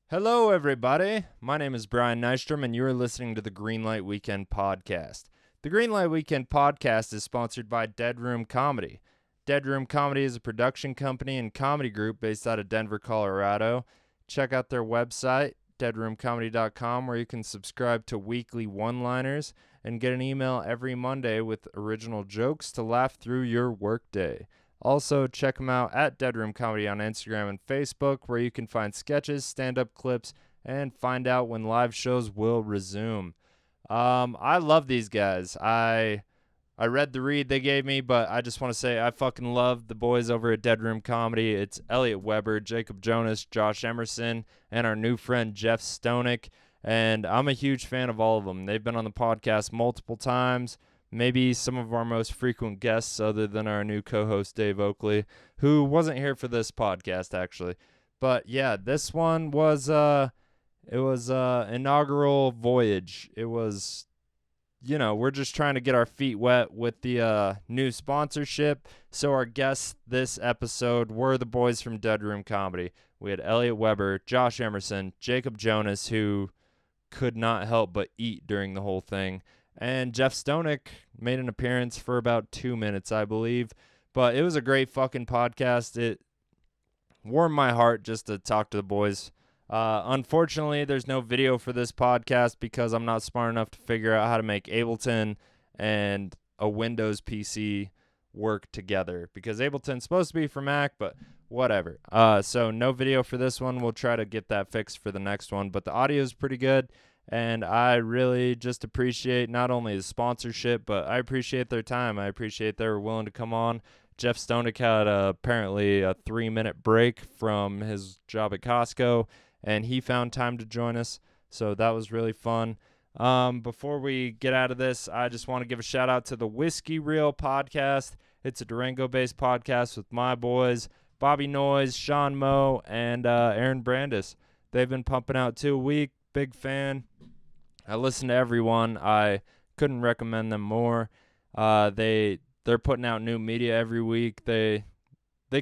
Hello, everybody. My name is Brian Nystrom, and you're listening to the Greenlight Weekend Podcast. The Greenlight Weekend Podcast is sponsored by Dead Room Comedy. Dead Room Comedy is a production company and comedy group based out of Denver, Colorado. Check out their website, deadroomcomedy.com, where you can subscribe to weekly one-liners and get an email every Monday with original jokes to laugh through your workday. Also, check them out at Dead Room Comedy on Instagram and Facebook, where you can find sketches, stand-up clips, and find out when live shows will resume. I love these guys. I read the read they gave me, but I just want to say I fucking love the boys over at Dead Room Comedy. It's Elliot Weber, Jacob Jonas, Josh Emerson, and our new friend Jeff Stonick. And I'm a huge fan of all of them. They've been on the podcast multiple times. Maybe some of our most frequent guests other than our new co-host Dave Oakley, who wasn't here for this podcast actually. But yeah, this one was inaugural voyage. It was, we're just trying to get our feet wet with the new sponsorship. So our guests this episode were the boys from Dead Room Comedy. We had Elliot Weber, Josh Emerson, Jacob Jonas, who could not help but eat during the whole thing. And Jeff Stonick made an appearance for about 2 minutes, I believe. But it was a great fucking podcast. It warmed my heart just to talk to the boys. Unfortunately, there's no video for this podcast because I'm not smart enough to figure out how to make Ableton and a Windows PC work together. Because Ableton's supposed to be for Mac, but whatever. So no video for this one. We'll try to get that fixed for the next one. But the audio is pretty good. And I really just appreciate not only the sponsorship, but I appreciate their time. I appreciate they were willing to come on. Jeff Stonick had apparently a 3-minute break from his job at Costco, and he found time to join us. So that was really fun. Before we get out of this, I just want to give a shout out to the Whiskey Reel podcast. It's a Durango-based podcast with my boys, Bobby Noyes, Sean Moe, and Aaron Brandis. They've been pumping out 2 a week. Big fan. I listen to everyone. I couldn't recommend them more. They're putting out new media every week. They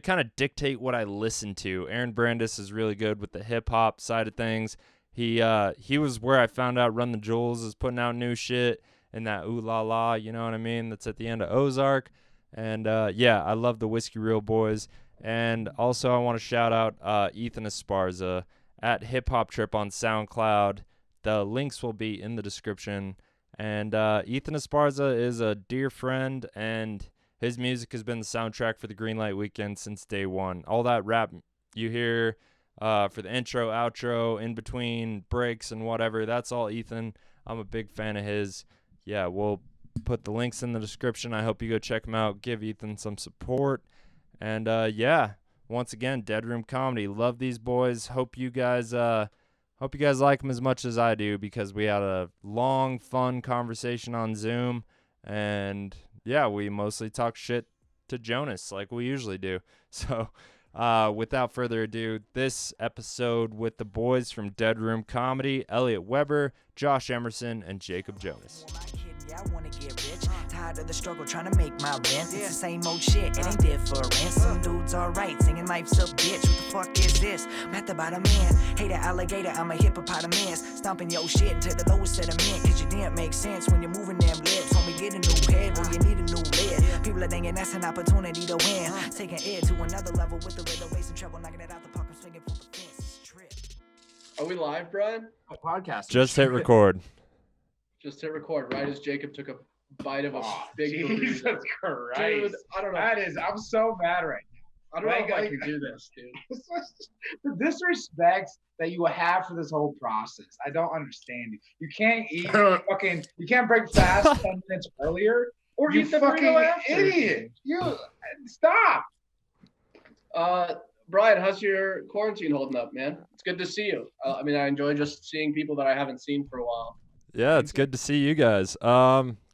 kind of dictate what I listen to. Aaron Brandis is really good with the hip hop side of things. He was where I found out Run the Jewels is putting out new shit and that Ooh La La, you know what I mean? That's at the end of Ozark. And yeah, I love the Whiskey Reel boys. And also I want to shout out Ethan Esparza at Hip Hop Trip on SoundCloud. The links will be in the description. And Ethan Esparza is a dear friend, and his music has been the soundtrack for the Greenlight Weekend since day one. All that rap you hear for the intro, outro, in between breaks and whatever, that's all Ethan. I'm a big fan of his. Yeah, we'll put the links in the description. I hope you go check him out. Give Ethan some support. And yeah, once again, Dead Room Comedy. Love these boys. Hope you guys like them as much as I do, because we had a long, fun conversation on Zoom. And yeah, we mostly talk shit to Jonas like we usually do. So without further ado, this episode with the boys from Dead Room Comedy, Elliot Weber, Josh Emerson, and Jacob Jonas. Yeah, I wanna get rich. Tired of the struggle trying to make my rent. It's the same old shit, it ain't different. Some dudes alright, singing life's a bitch. What the fuck is this? I'm at the bottom end. Hate an alligator, I'm a hippopotamus. Stomping your shit into the lowest sediment. Cause you didn't make sense when you're moving them lips. Homie, get a new head, or you need a new lid. People are thinking that's an opportunity to win. Taking it to another level with the rhythm, bass and treble. Knocking it out the park, I'm swinging from the fence. It's a trip. Are we live, Brian? Podcast. Just hit record. Just hit record right as Jacob took a bite of a big Jesus burrito. Christ. Dude, I don't know. I'm so mad right now. I don't know if I can do this, dude. The disrespect that you have for this whole process. I don't understand you. You can't eat you can't break fast 10 minutes earlier. Or You eat the fucking burrito after. idiot. You stop. Brian, how's your quarantine holding up, man? It's good to see you. I I enjoy just seeing people that I haven't seen for a while. Yeah, it's good to see you guys.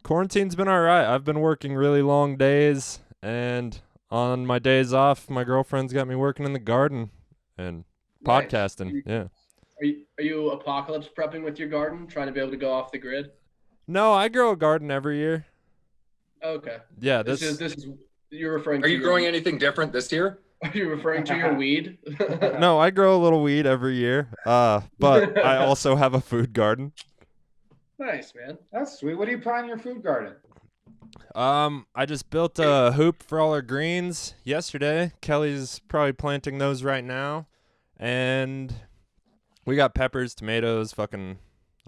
Quarantine's been all right. I've been working really long days, and on my days off, my girlfriend's got me working in the garden and Nice. podcasting. Yeah. Are you apocalypse prepping with your garden, trying to be able to go off the grid? No, I grow a garden every year. Okay. Yeah, This is you're referring Are to you growing anything different this year? Are you referring to your weed? No, I grow a little weed every year. But I also have a food garden. Nice, man. That's sweet. What do you plant in your food garden? I just built a hoop for all our greens yesterday. Kelly's probably planting those right now. And we got peppers, tomatoes, fucking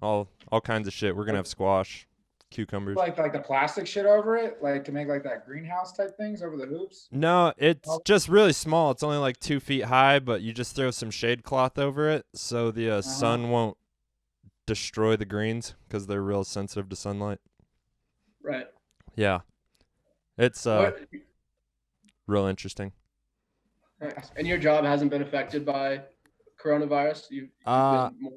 all kinds of shit. We're gonna have squash, cucumbers. Like the plastic shit over it, like to make like that greenhouse type things over the hoops. No, it's just really small. It's only like 2 feet high, but you just throw some shade cloth over it so the sun won't destroy the greens because they're real sensitive to sunlight. Right. Yeah, it's real interesting. Nice. And your job hasn't been affected by coronavirus? You've been more...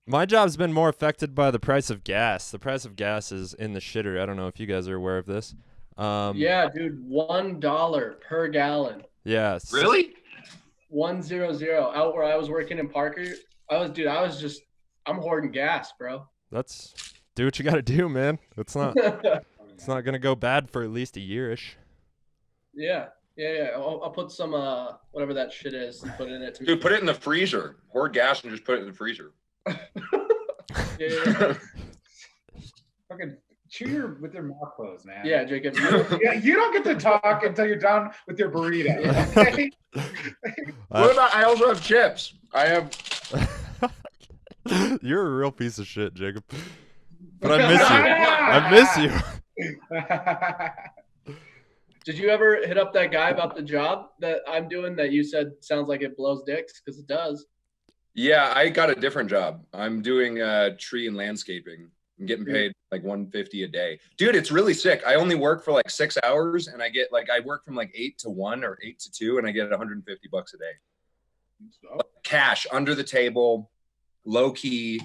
My job's been more affected by the price of gas. The price of gas is in the shitter. I don't know if you guys are aware of this. Yeah, dude, $1 per gallon. Yeah. Really? 100 out where I was working in Parker. I'm hoarding gas, bro. That's do what you got to do, man. It's not gonna go bad for at least a yearish. Yeah. I'll put some whatever that shit is and put it in it. Dude, put it in the freezer. Hoard gas and just put it in the freezer. Yeah. Fucking chew with your mouth closed, man. Yeah, Jacob. You don't get to talk until you're done with your burrito. Okay? What about? I also have chips. I have. You're a real piece of shit, Jacob. But I miss you. I miss you. Did you ever hit up that guy about the job that I'm doing that you said sounds like it blows dicks? Because it does. Yeah, I got a different job. I'm doing tree and landscaping. I'm getting paid like $150 a day. Dude, it's really sick. I only work for like 6 hours and I get I work from like 8 to 1 or 8 to 2 and I get $150 a day. Cash under the table, low key.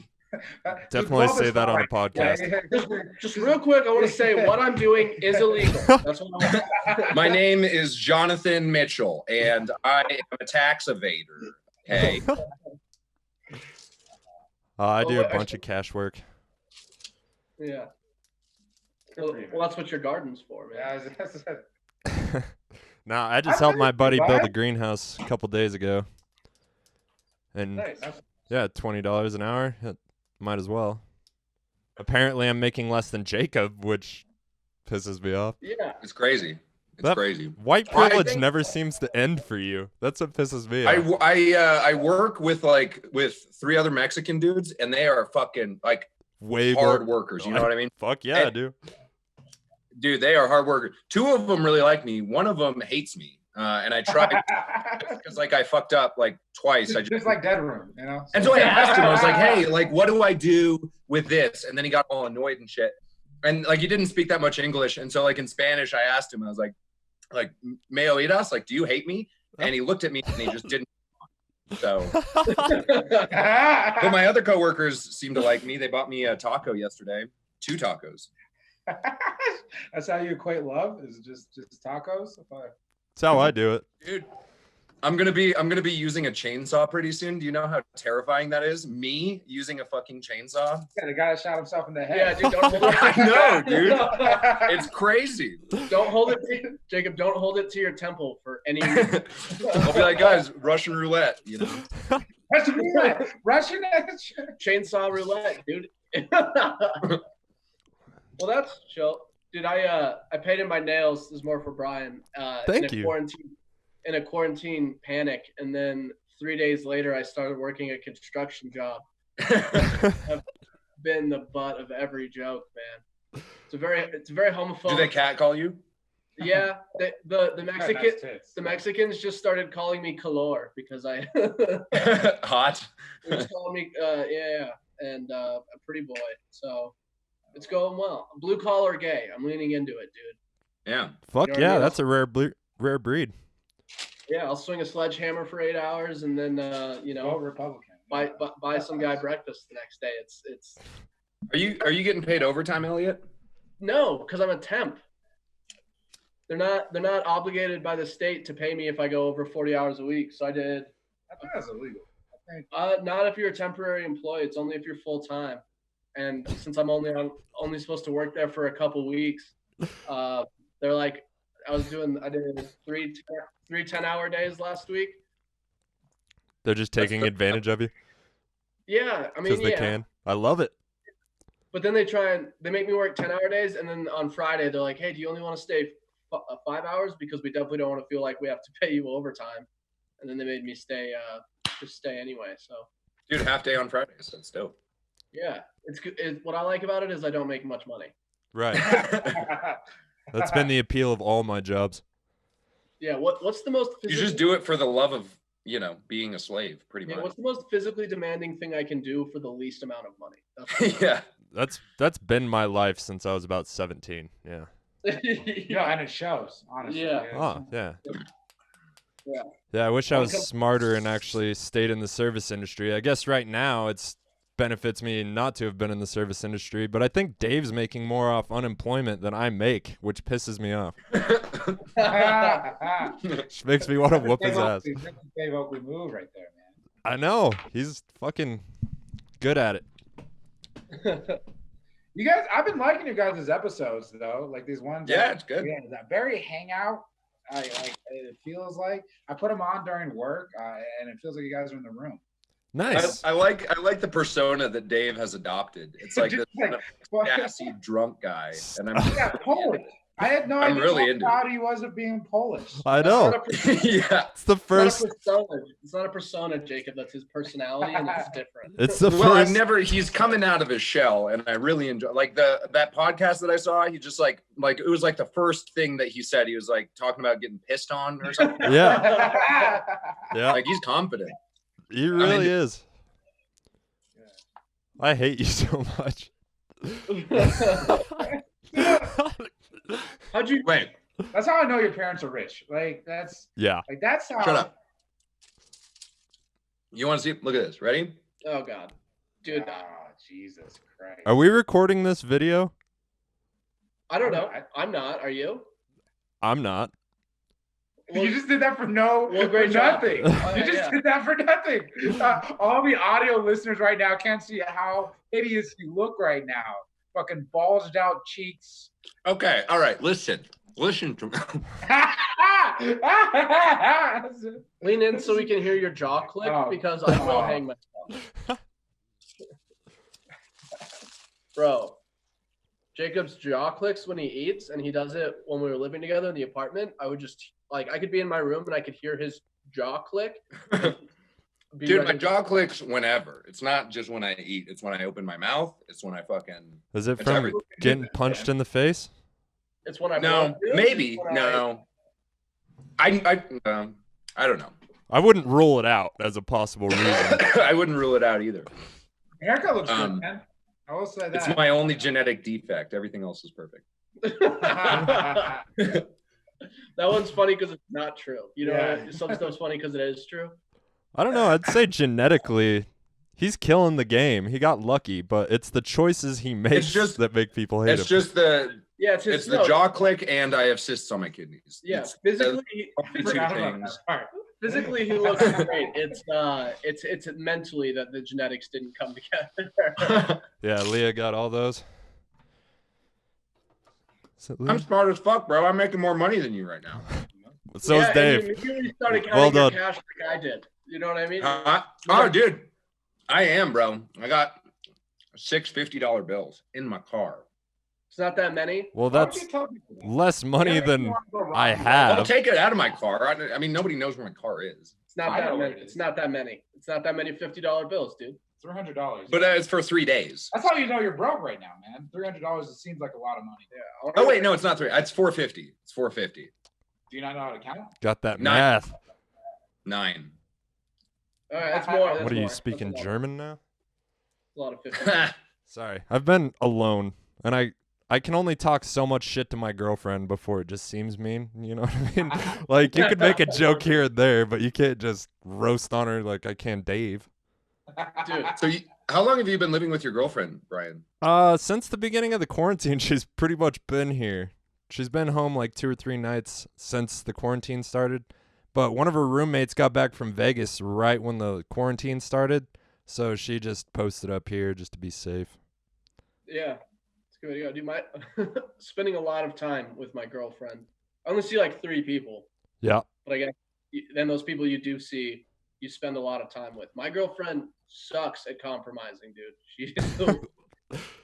Definitely say that on a podcast. Just real quick, I want to say what I'm doing is illegal. That's what I want. My name is Jonathan Mitchell and I am a tax evader. Okay. I do a bunch of cash work. Yeah. Well, that's what your garden's for, man. Nah, I just helped my buddy build a greenhouse a couple days ago. And Nice. yeah, $20 an hour. Might as well. Apparently, I'm making less than Jacob, which pisses me off. Yeah. It's crazy. It's crazy. White privilege never seems to end for you. That's what pisses me off. I work with 3 other Mexican dudes, and they are fucking like way hard workers. You know what I mean? Fuck yeah, I do. Dude, they are hard workers. 2 of them really like me. 1 of them hates me, and I tried because I fucked up like twice. I just like Dead Room, you know. And so I asked him. I was like, "Hey, what do I do with this?" And then he got all annoyed and shit. And he didn't speak that much English, and so in Spanish, I asked him. I was like, "Me oidas? Do you hate me?" And he looked at me and he just didn't. So, but my other coworkers seem to like me. They bought me a taco yesterday, 2 tacos. That's how you equate love? Is it just tacos? That's how I do it, dude. I'm gonna be using a chainsaw pretty soon. Do you know how terrifying that is? Me using a fucking chainsaw. Yeah, the guy that shot himself in the head. Yeah, dude. Don't hold it. I know, dude. It's crazy. Don't hold it, Jacob. Don't hold it to your temple for any reason. I'll be like, guys, Russian roulette. You know. Russian chainsaw roulette, dude. Well, that's chill, dude. I painted my nails. This is more for Brian. Thank you. In a quarantine panic, and then 3 days later, I started working a construction job. I've been the butt of every joke, man. It's a very homophobic. Do they catcall you? Yeah, the Mexicans just started calling me color because I hot. They just called me and a pretty boy. So it's going well. Blue collar gay. I'm leaning into it, dude. Yeah. Fuck you know yeah, that's a rare breed. Yeah, I'll swing a sledgehammer for 8 hours and then Republican. Buy some guy breakfast the next day. It's. Are you getting paid overtime, Elliot? No, because I'm a temp. They're not obligated by the state to pay me if I go over 40 hours a week. So I did. I think that's illegal. Not if you're a temporary employee. It's only if you're full time. And since I'm only supposed to work there for a couple weeks, they're like, I did three 10-hour days last week. They're just taking advantage of you Yeah, I because mean, they yeah. can. I love it. But then they make me work 10-hour days, and then on Friday they're like, "Hey, do you only want to stay 5 hours? Because we definitely don't want to feel like we have to pay you overtime." And then they made me stay anyway. So, Dude, half day on Fridays. That's dope. yeah, what I like about it is I don't make much money. Right. That's been the appeal of all my jobs. Yeah, what's the most? You just do it for the love of, being a slave, pretty Yeah, much. what's the most physically demanding thing I can do for the least amount of money? That's Yeah. That's been my life since I was about 17. Yeah. Yeah, and it shows, honestly. Yeah. Oh, yeah. Yeah. Yeah, I wish I When it was comes- smarter and actually stayed in the service industry. I guess right now it's benefits me not to have been in the service industry, but I think Dave's making more off unemployment than I make, which pisses me off. Which makes me want to whoop his ass. Dave Oakley move right there, man. I know. He's fucking good at it. You guys, I've been liking your guys' episodes though, like these ones. Yeah, it's good. Yeah, that very hangout. It feels like I put them on during work, and it feels like you guys are in the room. Nice. I like the persona that Dave has adopted. It's like this kind of gassy drunk guy, and I'm Yeah, Polish. I had no I'm idea really how into proud he was of being Polish. I know. yeah. It's the first. It's not a persona, Jacob. That's his personality, and it's different. It's the Well, first. he's coming out of his shell, and I really enjoy like that podcast that I saw. He just like it was like the first thing that he said. He was like talking about getting pissed on or something. Yeah. Yeah. Like he's confident. He really is. I hate you so much. How'd you? Wait, That's how I know your parents are rich. That's Yeah. how. shut up. You want to see? Look at this. Ready? Oh God, dude, Oh, Jesus Christ. Are we recording this video? I don't know. I'm not. Are you? I'm not. You just did that for great job. nothing. Oh, You just yeah. did that for nothing. All the audio listeners right now can't see how hideous you look right now. Fucking bulged out cheeks. Okay. All right. Listen to me. Lean in so we can hear your jaw click Oh. because I will hang myself. Bro, Jacob's jaw clicks when he eats, and he does it when we were living together in the apartment. I would just I could be in my room and I could hear his jaw click. Dude, my jaw clicks whenever. It's not just when I eat. It's when I open my mouth. It's when I fucking. Is it It's from everything. getting punched in the face? It's when I No, blow, dude. maybe It's when no. I don't know. I wouldn't rule it out as a possible reason. I wouldn't rule it out either. Haircut looks good, Um, man. I will say It's that. my only genetic defect. Everything else is perfect. That one's funny because it's not true. You know, Yeah. some stuff's funny because it is true. I don't know. I'd say genetically, he's killing the game. He got lucky, but it's the choices he makes just- that make people hate It's him. just the Yeah, it's it's the jaw click, and I have cysts on my kidneys. Yeah, It's physically, the two Forgot about things. that part. physically he looks great. It's mentally that the genetics didn't come together. Yeah, Leah got all those. Is it Leah? I'm smart as fuck, bro. I'm making more money than you right now. So yeah, is and Dave. You immediately started Well counting your done. cash like I did. You know what I mean? Oh, dude, I am, bro. I got six $50 bills in my car. It's not that many. Well, Why don't that's you tell people that? less money Yeah, than you wanna go I rob- I'll have. take it out of my car. I mean, nobody knows where my car is. It's not I that know many. what it is. It's not that many. It's not that many $50 bills, dude. $300. But it's for 3 days. That's how you know you're broke right now, man. $300 seems like a lot of money. Yeah. Oh wait, no, it's not 3. It's 450. It's 450. Do you not know how to count? Got that Nine. math. 9. All right, that's more. That's What are you more. speaking That's German now? A lot of 50. Sorry. I've been alone, and I can only talk so much shit to my girlfriend before it just seems mean. You know what I mean? Like, you could make a joke here and there, but you can't just roast on her like I can Dave. Dude, So, how long have you been living with your girlfriend, Brian? Since the beginning of the quarantine, she's pretty much been here. She's been home like 2 or 3 nights since the quarantine started. But one of her roommates got back from Vegas right when the quarantine started, so she just posted up here just to be safe. yeah, it's a good idea. Dude, spending a lot of time with my girlfriend. I only see like 3 people, Yeah. but I guess then those people you do see, you spend a lot of time with. My girlfriend sucks at compromising, dude.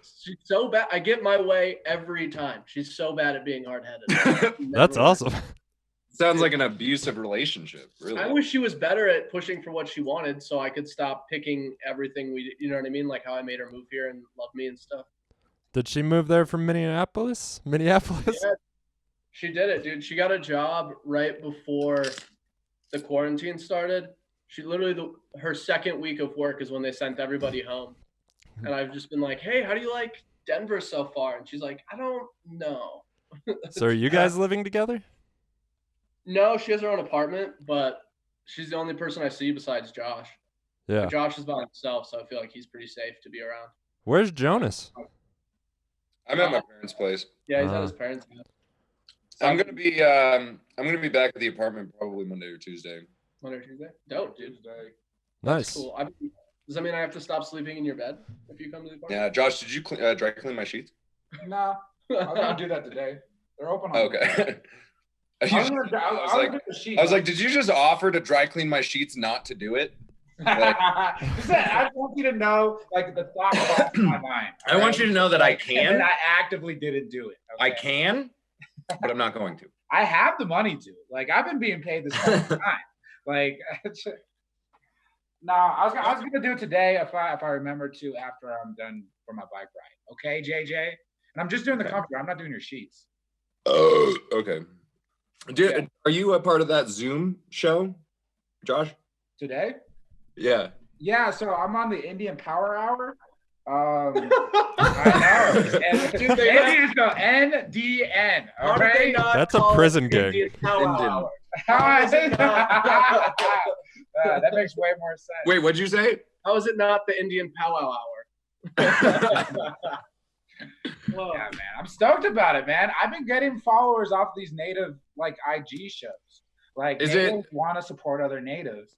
She's so bad. I get my way every time. She's so bad at being hard-headed. That's awesome. Sounds like an abusive relationship, really. I wish she was better at pushing for what she wanted, so I could stop picking everything we. You know what I mean? Like how I made her move here and love me and stuff. Did she move there from Minneapolis? Minneapolis? Yeah, she did it, dude. She got a job right before the quarantine started. She literally her second week of work is when they sent everybody home, and I've just been like, "Hey, how do you like Denver so far?" And she's like, "I don't know." So are you guys living together? No, she has her own apartment, but she's the only person I see besides Josh. Yeah. But Josh is by himself, so I feel like he's pretty safe to be around. Where's Jonas? I'm at my parents' place. Yeah, he's at his parents' house. I'm gonna be back at the apartment probably Monday or Tuesday. Monday or Tuesday? Dope, dude. Nice. Cool. Does that mean I have to stop sleeping in your bed if you come to the apartment? Yeah, Josh, did you dry clean my sheets? No, I'm gonna do that today. They're open on Okay. I I was like, did you just offer to dry clean my sheets not to do it? I want you to know, like, the thought crossed my mind. I want you to know that I And can. I actively didn't do it. I okay? can, but I'm not going to. I have the money to. Like, I've been being paid this whole time. Like, no, I was gonna do it today if I remember to after I'm done for my bike ride. Okay, JJ. And I'm just doing the comforter. I'm not doing your sheets. Oh, okay. Dude, are you a part of that Zoom show, Josh? Today? Yeah. Yeah. So I'm on the Indian Power Hour. I know. And, Dude, they have- Indian spelled NDN. How did they Okay. not That's a call it prison gig. Indian Power Indian. Hour? How is it not? that makes way more sense. Wait, what'd you say? How is it not the Indian Powwow Hour? Whoa. Yeah, man. I'm stoked about it, man. I've been getting followers off these native like IG shows. Like Is it- natives want to support other natives.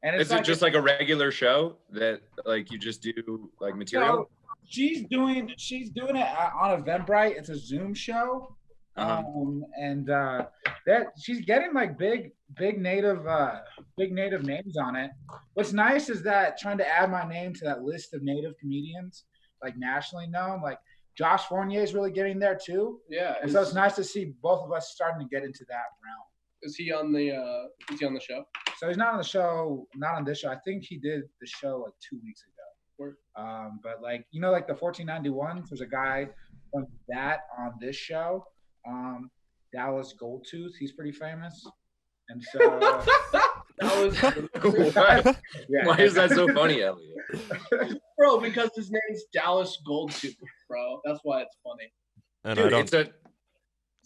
And it's Is it just like a regular show that like you just do like material? So, she's doing it on Eventbrite. It's a Zoom show. Uh-huh. And that she's getting like big native names on it. What's nice is that trying to add my name to that list of native comedians, like nationally known, like Josh Fournier is really getting there too. Yeah. And so it's nice to see both of us starting to get into that realm. Is he on the show? So he's not on the show, not on this show. I think he did the show like 2 weeks ago. Word. But like, you know, like the 1491, there's a guy from that on this show. Dallas Goldtooth, he's pretty famous. And so That was What? yeah, Why is that so funny, Elliot? bro, because his name's Dallas Goldtooth, bro. That's why it's funny. And Dude,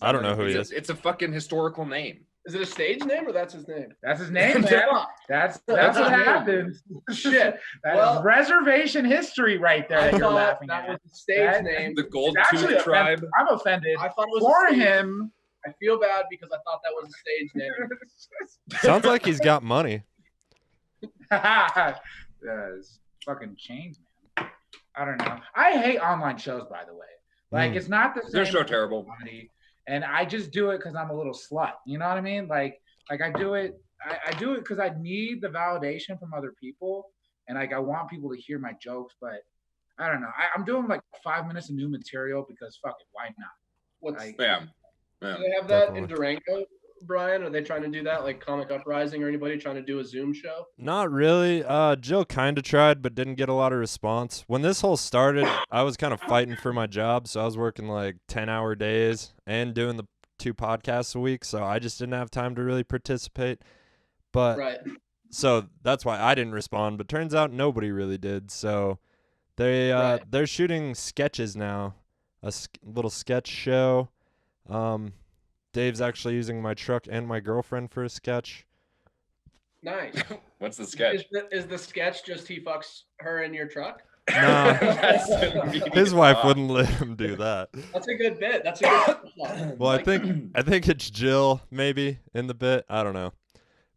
I don't know who he is. It's a fucking historical name. Is it a stage name or that's his name? that's his name, man. That's what his name. happens. Shit. That's Well- reservation history right there I that you're thought laughing that at. was a stage That- name. The Gold It's actually Tooth tribe. I'm offended I thought it was for a stage. him. I feel bad because I thought that was a stage name. Sounds like he's got money. It's fucking chains, man. I don't know. I hate online shows, by the way. Like, it's not the same. They're so as terrible. comedy, and I just do it because I'm a little slut. You know what I mean? Like I do it. I do it because I need the validation from other people, and like I want people to hear my jokes. But I don't know. I'm doing like 5 minutes of new material because fuck it, why not? What's Like, Yeah. do they have that in Definitely. Durango, Brian? Are they trying to do that, like Comic Uprising or anybody trying to do a Zoom show? Not really. Jill kind of tried, but didn't get a lot of response. When this whole started, I was kind of fighting for my job, so I was working like 10-hour days and doing the 2 podcasts a week, so I just didn't have time to really participate. But Right. so that's why I didn't respond. But turns out nobody really did. So Right. they're shooting sketches now, a little sketch show. Dave's actually using my truck and my girlfriend for a sketch. Nice. What's the sketch? Is the sketch just he fucks her in your truck? No, That's immediate. his wife wouldn't let him do that. That's a good bit. That's a good plot. Well, I Like, think it's Jill maybe in the bit. I don't know,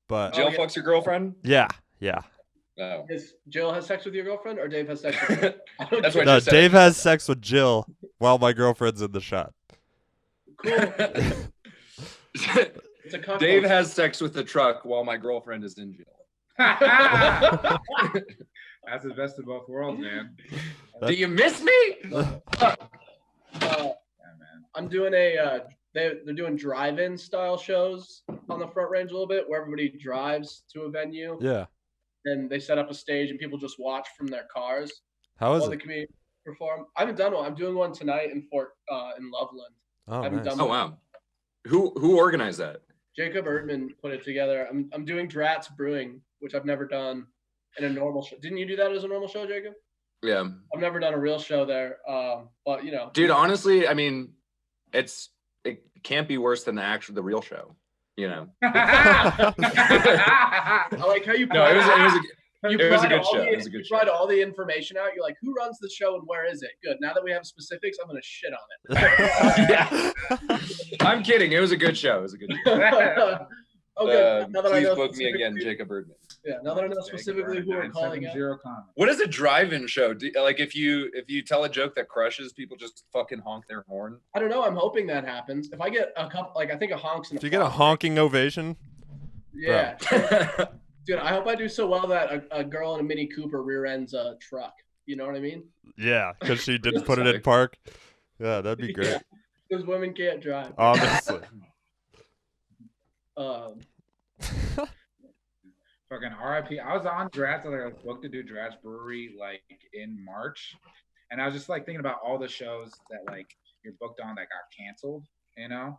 but Jill Oh, yeah. fucks your girlfriend? yeah. No. Is Jill has sex with your girlfriend or Dave has sex with you? I don't That's get what No, you said. Dave has sex with Jill while my girlfriend's in the shot. it. Cool. It's a comfort. Dave has sex with the truck while my girlfriend is in jail. That's the best of both worlds, man. Do you miss me? Yeah, man. I'm doing they're doing drive-in style shows on the Front Range a little bit, where everybody drives to a venue Yeah. and they set up a stage and people just watch from their cars How is while the it? comedian perform. I haven't done one. I'm doing one tonight in Loveland. Oh, I haven't nice. done Oh one. wow. Who organized that? Jacob Erdman put it together. I'm doing Dratz Brewing, which I've never done in a normal show. Didn't you do that as a normal show, Jacob? Yeah. I've never done a real show there. But you know, Dude, honestly, I mean, it can't be worse than the real show, you know. I like how you. No, it was You it was a brought good all show. the- It was a good you show. brought all the information out. You're like, who runs the show and where is it? Good. Now that we have specifics, I'm gonna shit on it. I'm kidding. It was a good show. It was a good show. Okay. Now that I Please know book me again, specifically- Jacob Erdman. Yeah. Now that I know specifically who we're calling out. 970 comment. What is a drive-in show? Like if you tell a joke that crushes, people just fucking honk their horn. I don't know. I'm hoping that happens. If I get a couple, like I think a honks. If you get a honking ovation, Yeah. Dude, I hope I do so well that a girl in a Mini Cooper rear ends a truck. You know what I mean? yeah, because she didn't put it Sorry. in park. Yeah, that'd be great. Because women can't drive. Obviously. Fucking RIP. I was on Dratz. I was booked to do Dratz Brewery like in March, and I was just like thinking about all the shows that like you're booked on that got canceled. You know.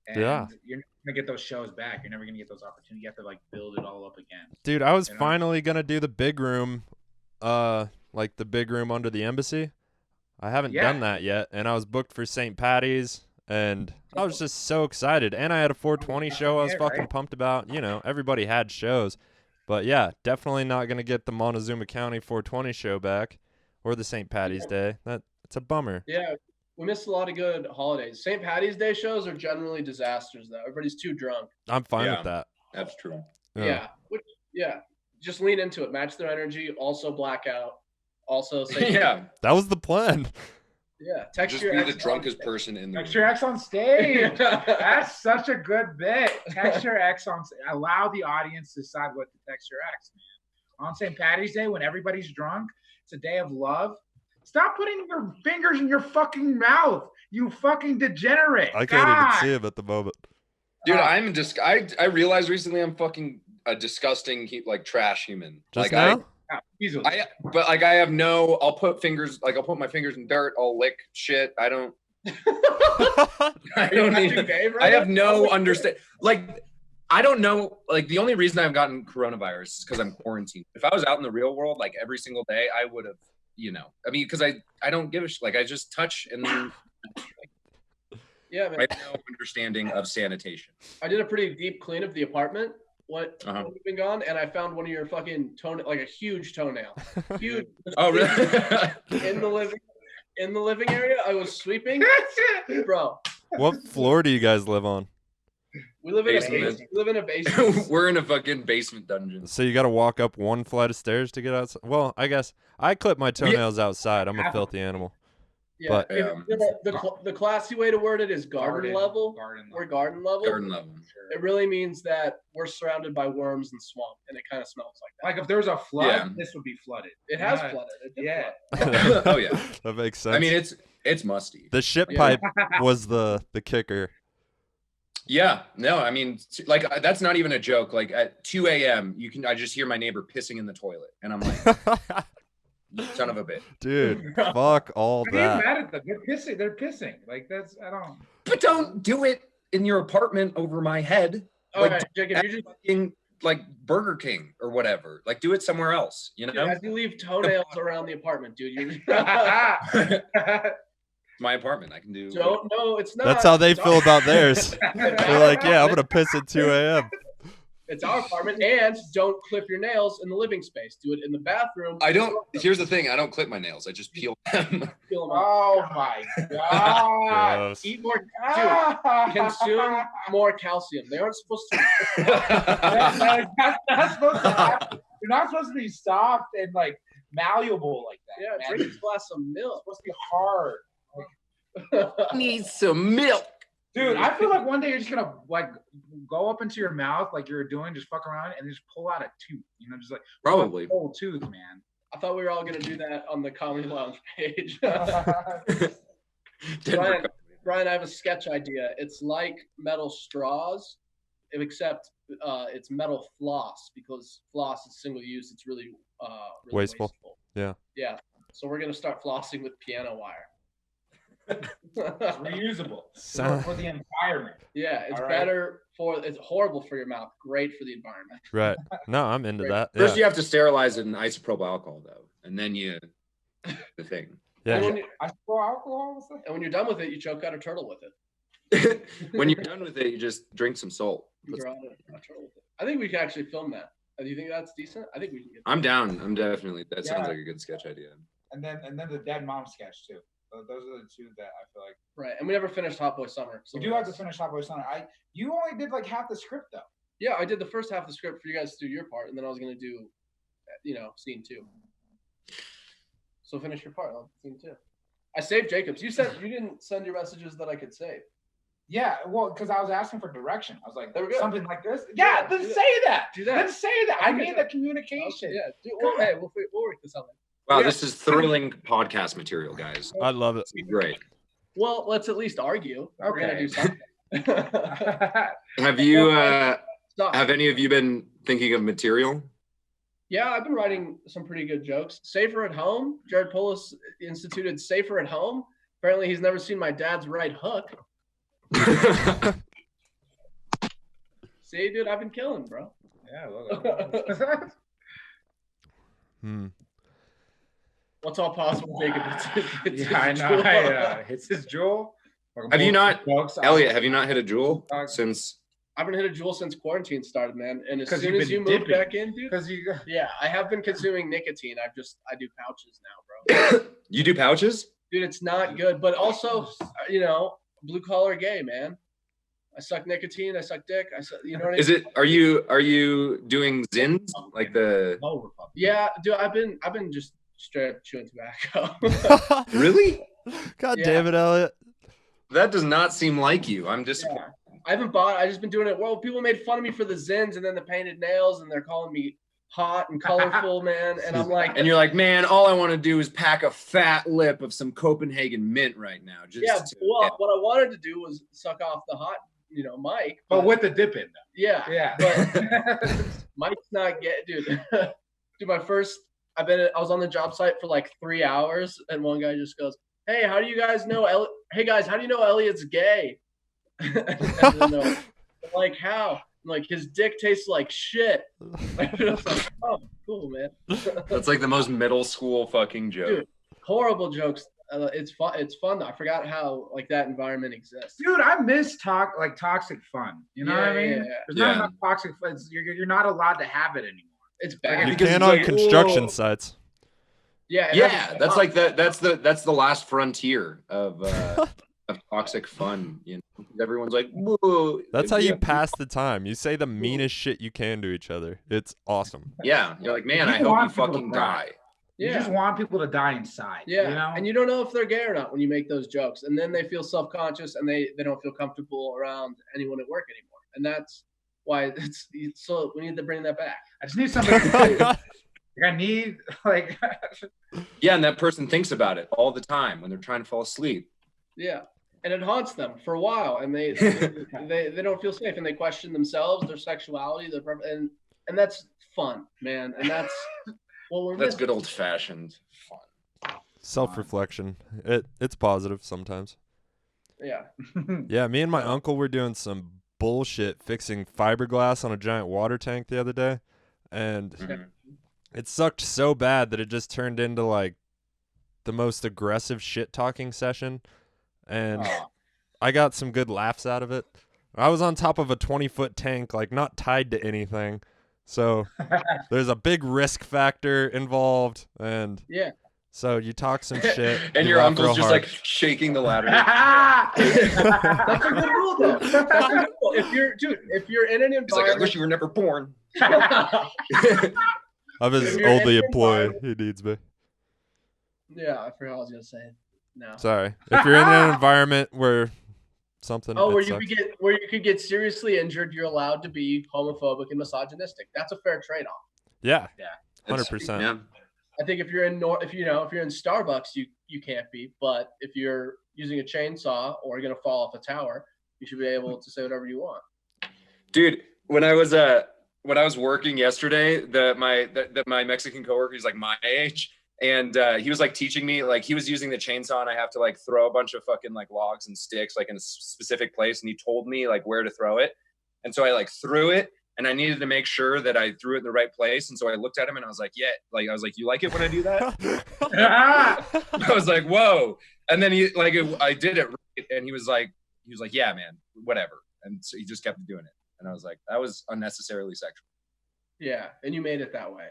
And Yeah. You're never gonna get those shows back. You're never gonna get those opportunities. You have to like build it all up again. Dude, I was You know? finally gonna do the big room, like the big room under the embassy. I haven't Yeah. done that yet, and I was booked for St. Patty's, and I was just so excited. And I had a 420 show I was Yeah, fucking right? pumped about. You know, everybody had shows, but yeah, definitely not gonna get the Montezuma County 420 show back, or the St. Patty's Day. It's a bummer. Yeah. We missed a lot of good holidays. St. Patty's Day shows are generally disasters, though. Everybody's too drunk. I'm fine Yeah. with that. That's true. Yeah. Just lean into it. Match their energy. Also blackout. Also say Yeah. That was the plan. Yeah. Text Just your be the ex- drunkest person in the Text room. your ex on stage. That's such a good bit. Text your ex on. Allow the audience to decide what to text your ex, man. On St. Patty's Day, when everybody's drunk, it's a day of love. Stop putting your fingers in your fucking mouth, you fucking degenerate. I can't God. even see him at the moment. Dude, I'm just I realized recently I'm fucking a disgusting like trash human. Just like now? Yeah, easily. but like I have no I'll put my fingers in dirt, I'll lick shit. I don't I don't need I have no understand like I don't know like the only reason I've gotten coronavirus is because I'm quarantined. If I was out in the real world like every single day, I would have, you know. I mean, because I don't give a shit. Like I just touch and then Yeah, man. I have no understanding of sanitation. I did a pretty deep clean of the apartment. When Uh-huh. you've been gone, and I found one of your fucking like a huge toenail. Huge. Oh really? in the living area. I was sweeping, bro. What floor do you guys live on? We live in Basement. a basement. We live in a basement. We're in a fucking basement dungeon. So you got to walk up one flight of stairs to get outside. Well, I guess I clip my toenails outside. I'm a filthy animal. Yeah. But- The classy way to word it is garden level. We're garden level. Garden level. It really means that we're surrounded by worms and swamp, and it kind of smells like that. Like if there was a flood, Yeah. this would be flooded. It has Yeah. flooded. It did Yeah. flood. Oh yeah. That makes sense. I mean it's musty. the shit Yeah. pipe was the kicker. Yeah. No, I mean like that's not even a joke. Like at 2 a.m. I just hear my neighbor pissing in the toilet, and I'm like, son of a bitch. Dude, fuck all I ain't that. mad at them. They're pissing. They're pissing. Like that's I don't. But don't do it in your apartment over my head. All Like, right, Jacob, you just Fucking, like Burger King or whatever. Like do it somewhere else. You know. as you leave toenails around the apartment, dude. You My apartment. I can do. don't know. It's not. That's how they It's feel our- about theirs. It's They're our like, yeah, I'm apartment. going to piss at 2 a.m. It's our apartment, and don't clip your nails in the living space. Do it in the bathroom. I don't. Here's the thing. I don't clip my nails. I just peel them. Peel 'em off. Oh my god. Gross. Eat more. Dude, consume more calcium. They aren't supposed to. That's not supposed to happen. You're not supposed to be soft and like malleable like that. Yeah, man. drink a glass of It's milk. supposed to be hard. Need some milk. Dude, I feel like one day you're just gonna like go up into your mouth like you were doing, just fuck around and just pull out a tooth. You know, just like Probably. whole tooth, man. I thought we were all gonna do that on the Comedy Lounge page. Denver. Brian, I have a sketch idea. It's like metal straws, except it's metal floss because floss is single use. It's really, really Wasteful. Yeah. Yeah. So we're gonna start flossing with piano wire. It's reusable Sound- for the environment. Yeah, it's All right. better for. It's horrible for your mouth. Great for the environment. Right. No, I'm into that. First, Yeah. you have to sterilize it in isopropyl alcohol, though, and then you the thing. And, Yeah. when you, I pour alcohol. and when you're done with it, you choke out a turtle with it. When you're done with it, you just drink some salt. You draw out a turtle with it. I think we can actually film that. Do you think that's decent? I think we can get. I'm down. I'm definitely. That sounds Yeah. like a good sketch idea. And then the dead mom sketch too. Those are the two that I feel like Right, and we never finished Hot Boy Summer. So we do have to finish Hot Boy Summer. You only did like half the script though. Yeah, I did the first half of the script for you guys to do your part, and then I was gonna do, scene 2. So finish your part on scene 2. I saved Jacobs. You didn't send your messages that I could save. Yeah, well, because I was asking for direction. I was like, There we go. something like this. Yeah, Yeah, then do say that. that. Do that. Then say that. I Okay. need the communication. Yeah, hey, we'll work this out. Wow, Yeah. this is thrilling podcast material, guys. I love it. It's great. Well, let's at least argue. We're gonna Okay. do something. Have you? Stop. Have any of you been thinking of material? Yeah, I've been writing some pretty good jokes. Safer at Home. Jared Polis instituted Safer at Home. Apparently, he's never seen my dad's right hook. See, dude, I've been killing, bro. Yeah, look. Hmm. What's all possible, Jacob? It's Yeah, I know. It's his jewel. Have you not, Jokes. Elliot? Have you not hit a jewel Uh, since? I haven't hit a jewel since quarantine started, man. And as 'Cause soon you've as you been move dipping. back in, dude. Because you. Yeah, I have been consuming nicotine. I do pouches now, bro. You do pouches? Dude, it's not good. But also, blue collar gay, man. I suck nicotine. I suck dick. You know what I mean? Is it? Are you doing zins like the? Oh, Republic. Yeah, dude. I've been just straight up chewing tobacco. Really? God Yeah. damn it, Elliot. That does not seem like you. I'm just. Yeah. I haven't bought. I just been doing it. Well, people made fun of me for the Zins and then the painted nails, and they're calling me hot and colorful, man. And I'm like, And you're like, man, all I want to do is pack a fat lip of some Copenhagen mint right now. Just yeah. to- Well, what I wanted to do was suck off the hot, mic. But with the dip in, though. Yeah. Yeah. But Mike's not dude. Dude, I was on the job site for like 3 hours, and one guy just goes, "Hey, how do you guys know? Hey guys, how do you know Elliot's gay?" And then they're like, how? I'm like, his dick tastes like shit. I was like, oh, cool, man. That's like the most middle school fucking joke. Dude, horrible jokes. It's fun. It's fun though. I forgot how like that environment exists. Dude, I miss toxic fun. You know what I mean? Yeah. There's Yeah. not enough toxic fun. You're not allowed to have it anymore. It's You bad. Because can it's on like, construction whoa. sites. Yeah. it Yeah, happens- that's like that's the last frontier of toxic fun. You know, everyone's like, whoa. That's how Yeah. you pass the time. You say the meanest shit you can to each other. It's awesome. Yeah, you're like, man, You I hope want you people to fucking cry. die. You Yeah. just want people to die inside. Yeah, You know? and you don't know if they're gay or not when you make those jokes, and then they feel self-conscious and they don't feel comfortable around anyone at work anymore, and that's why so we need to bring that back. I just need somebody to like, I need like Yeah, and that person thinks about it all the time when they're trying to fall asleep. Yeah, and it haunts them for a while, and they they don't feel safe, and they question themselves, their sexuality, and that's fun, man, and that's well, we're That's missing. good old fashioned fun. Self-reflection. It's positive sometimes. Yeah, Yeah, me and my uncle were doing some bullshit fixing fiberglass on a giant water tank the other day, and Mhm. it sucked so bad that it just turned into like the most aggressive shit talking session, and Oh. I got some good laughs out of it. I was on top of a 20-foot tank, like not tied to anything, so there's a big risk factor involved, and yeah. so you talk some shit And you your laugh real uncle's just hard. like shaking the ladder. That's a good rule, though. That's a good rule. If you're in an He's like, I wish environment, you were never born. Of his if you're in only an employee, environment- he needs me. yeah, I forgot what I was gonna say. No. Sorry. If you're in an environment where something. Oh, it where sucks. you could get seriously injured, you're allowed to be homophobic and misogynistic. That's a fair trade-off. Yeah, It's- 100%. Yeah. I think if you're in if you're in Starbucks, you can't be. But if you're using a chainsaw or you're gonna fall off a tower, you should be able to say whatever you want. Dude, when I was working yesterday, my Mexican coworker, he's like my age, and he was like teaching me, like he was using the chainsaw, and I have to like throw a bunch of fucking like logs and sticks like in a specific place, and he told me like where to throw it, and so I like threw it, and I needed to make sure that I threw it in the right place, and so I looked at him and I was like, yeah, like I was like, you like it when I do that? I was like, whoa, and then I did it right, and he was like, yeah, man, whatever, and so he just kept doing it. And I was like, that was unnecessarily sexual. Yeah, and you made it that way.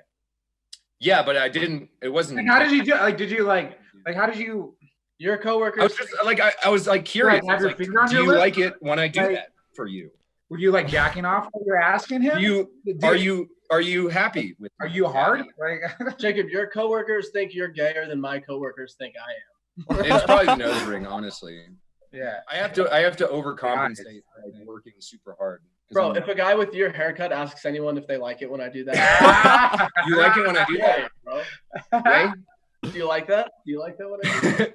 Yeah, but I didn't. It wasn't. Like, how did you do? Like, did you like? How did you? Your coworker. I was just like, I was like curious. Like, I have was your like, finger on do your you lip? like it when I do Like- that for you? Were you like jacking off while you're asking him? Are you happy with? Are you hard? Like, Jacob, your coworkers think you're gayer than my coworkers think I am. It's probably the nose ring, honestly. yeah. I have to overcompensate by working super hard. 'Cause Bro, I'm- if a guy with your haircut asks anyone if they like it when I do that, you like it when I do yeah, that, bro. right? Do you like that? Do you like that when I do that?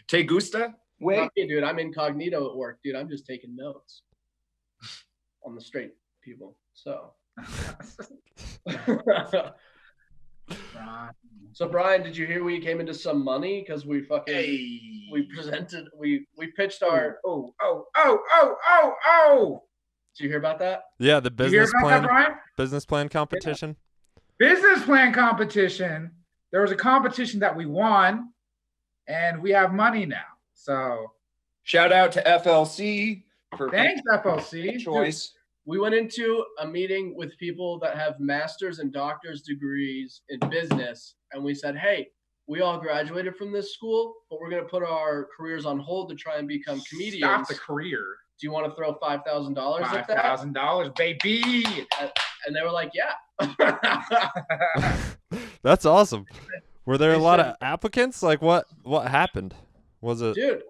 Te gusta? Wait. Not me, dude. I'm incognito at work, dude. I'm just taking notes on the straight people. So, so Brian, did you hear we came into some money because we fucking we presented we pitched our. Oh. Did you hear about that? Yeah, the You hear business about that, plan, Brian? business plan competition. Business plan competition. There was a competition that we won, and we have money now. So Shout out to FLC for thanks, FLC. choice. We went into a meeting with people that have master's and doctor's degrees in business, and we said, hey, we all graduated from this school, but we're going to put our careers on hold to try and become comedians. Stop the career. Do you want to throw $5,000 at that? $5,000, baby. And they were like, yeah. That's awesome. Were there a They lot said- of applicants? Like what happened? Was it Dude,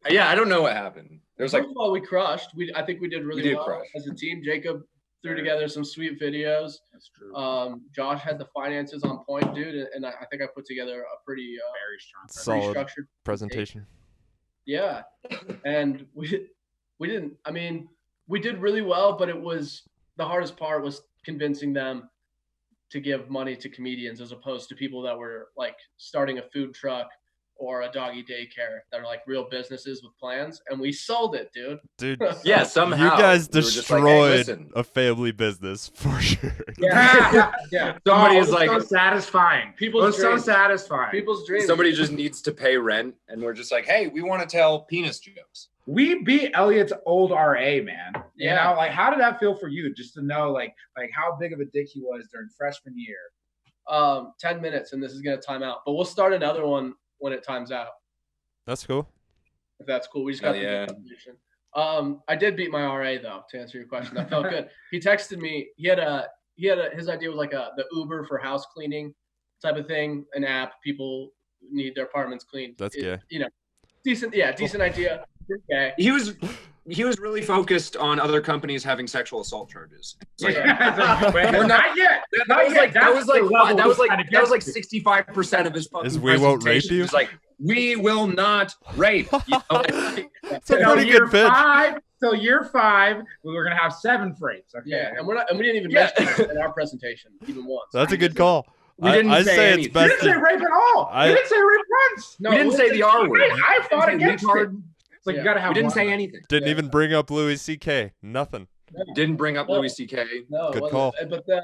Yeah, I don't know what happened. There's like first of all, we crushed. I think we did really did well crush. as a team. Jacob threw together some sweet videos. That's true. Josh had the finances on point, dude, and I think I put together a pretty Very strong. pretty solid structured presentation? Yeah, and we didn't. I mean, we did really well, but it was the hardest part was convincing them to give money to comedians as opposed to people that were like starting a food truck or a doggy daycare that are like real businesses with plans. And we sold it, dude. Dude, yeah, somehow you guys we were just like, destroyed hey, listen. a family business for sure. Yeah, yeah. Somebody's it was like so satisfying. People's it was so dreams. satisfying. People's dreams. somebody just needs to pay rent, and we're just like, hey, we want to tell penis jokes. We beat Elliot's old RA, man. You Yeah. know, like how did that feel for you? Just to know, like how big of a dick he was during freshman year. 10 minutes, and this is gonna time out, but we'll start another one when it times out. That's cool. If that's cool. We just got Hell the yeah. information. I did beat my RA though, to answer your question. That felt good. He texted me. His idea was like the Uber for house cleaning type of thing, an app. People need their apartments cleaned. That's gay. You know, decent idea. Okay. He was really focused on other companies having sexual assault charges. It's like, We're not yet. that was like That's the level that was we're like trying to get to. 65% of his fucking Is we won't rape presentation. you? He was like, we will not rape. You know? It's a Till pretty year good pitch. 5, till year 5, we were gonna have 7 rapes. Okay. Yeah, and we didn't even Yeah. mention it in our presentation even once. That's a good call. We didn't I say say anything. it's You best didn't say to, rape at all. I- You didn't say rape once. No, we didn't say the R word. I fought We didn't against say it. retard. It's like Yeah. you gotta have. We didn't one. say anything. didn't Yeah. even bring up Louis C.K. Nothing. Didn't bring up No. Louis C.K. No, it Good wasn't. call. But then,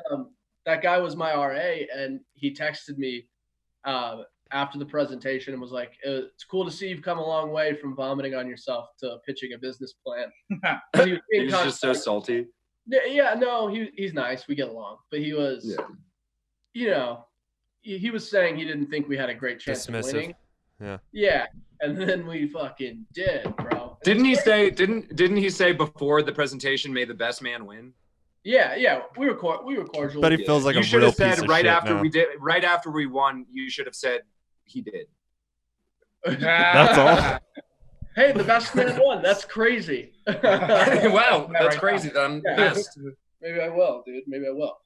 that guy was my RA, and he texted me after the presentation and was like, "It's cool to see you've come a long way from vomiting on yourself to pitching a business plan." And he was He being was just so conscious. salty. Yeah, no, he's nice. We get along, but he was, Yeah. you know, he was saying he didn't think we had a great chance Dismissive. of winning. Yeah. Yeah, and then we fucking did, bro. Didn't he say? Didn't he say before the presentation, "May the best man win"? Yeah, we were cordial. But he Yeah. feels like you a should real have said piece of right shit after now. we did, right after we won. You should have said he did. That's all. Hey, the best man won. That's crazy. Wow, that's Right crazy. now. Then best. Maybe I will, dude. Maybe I will.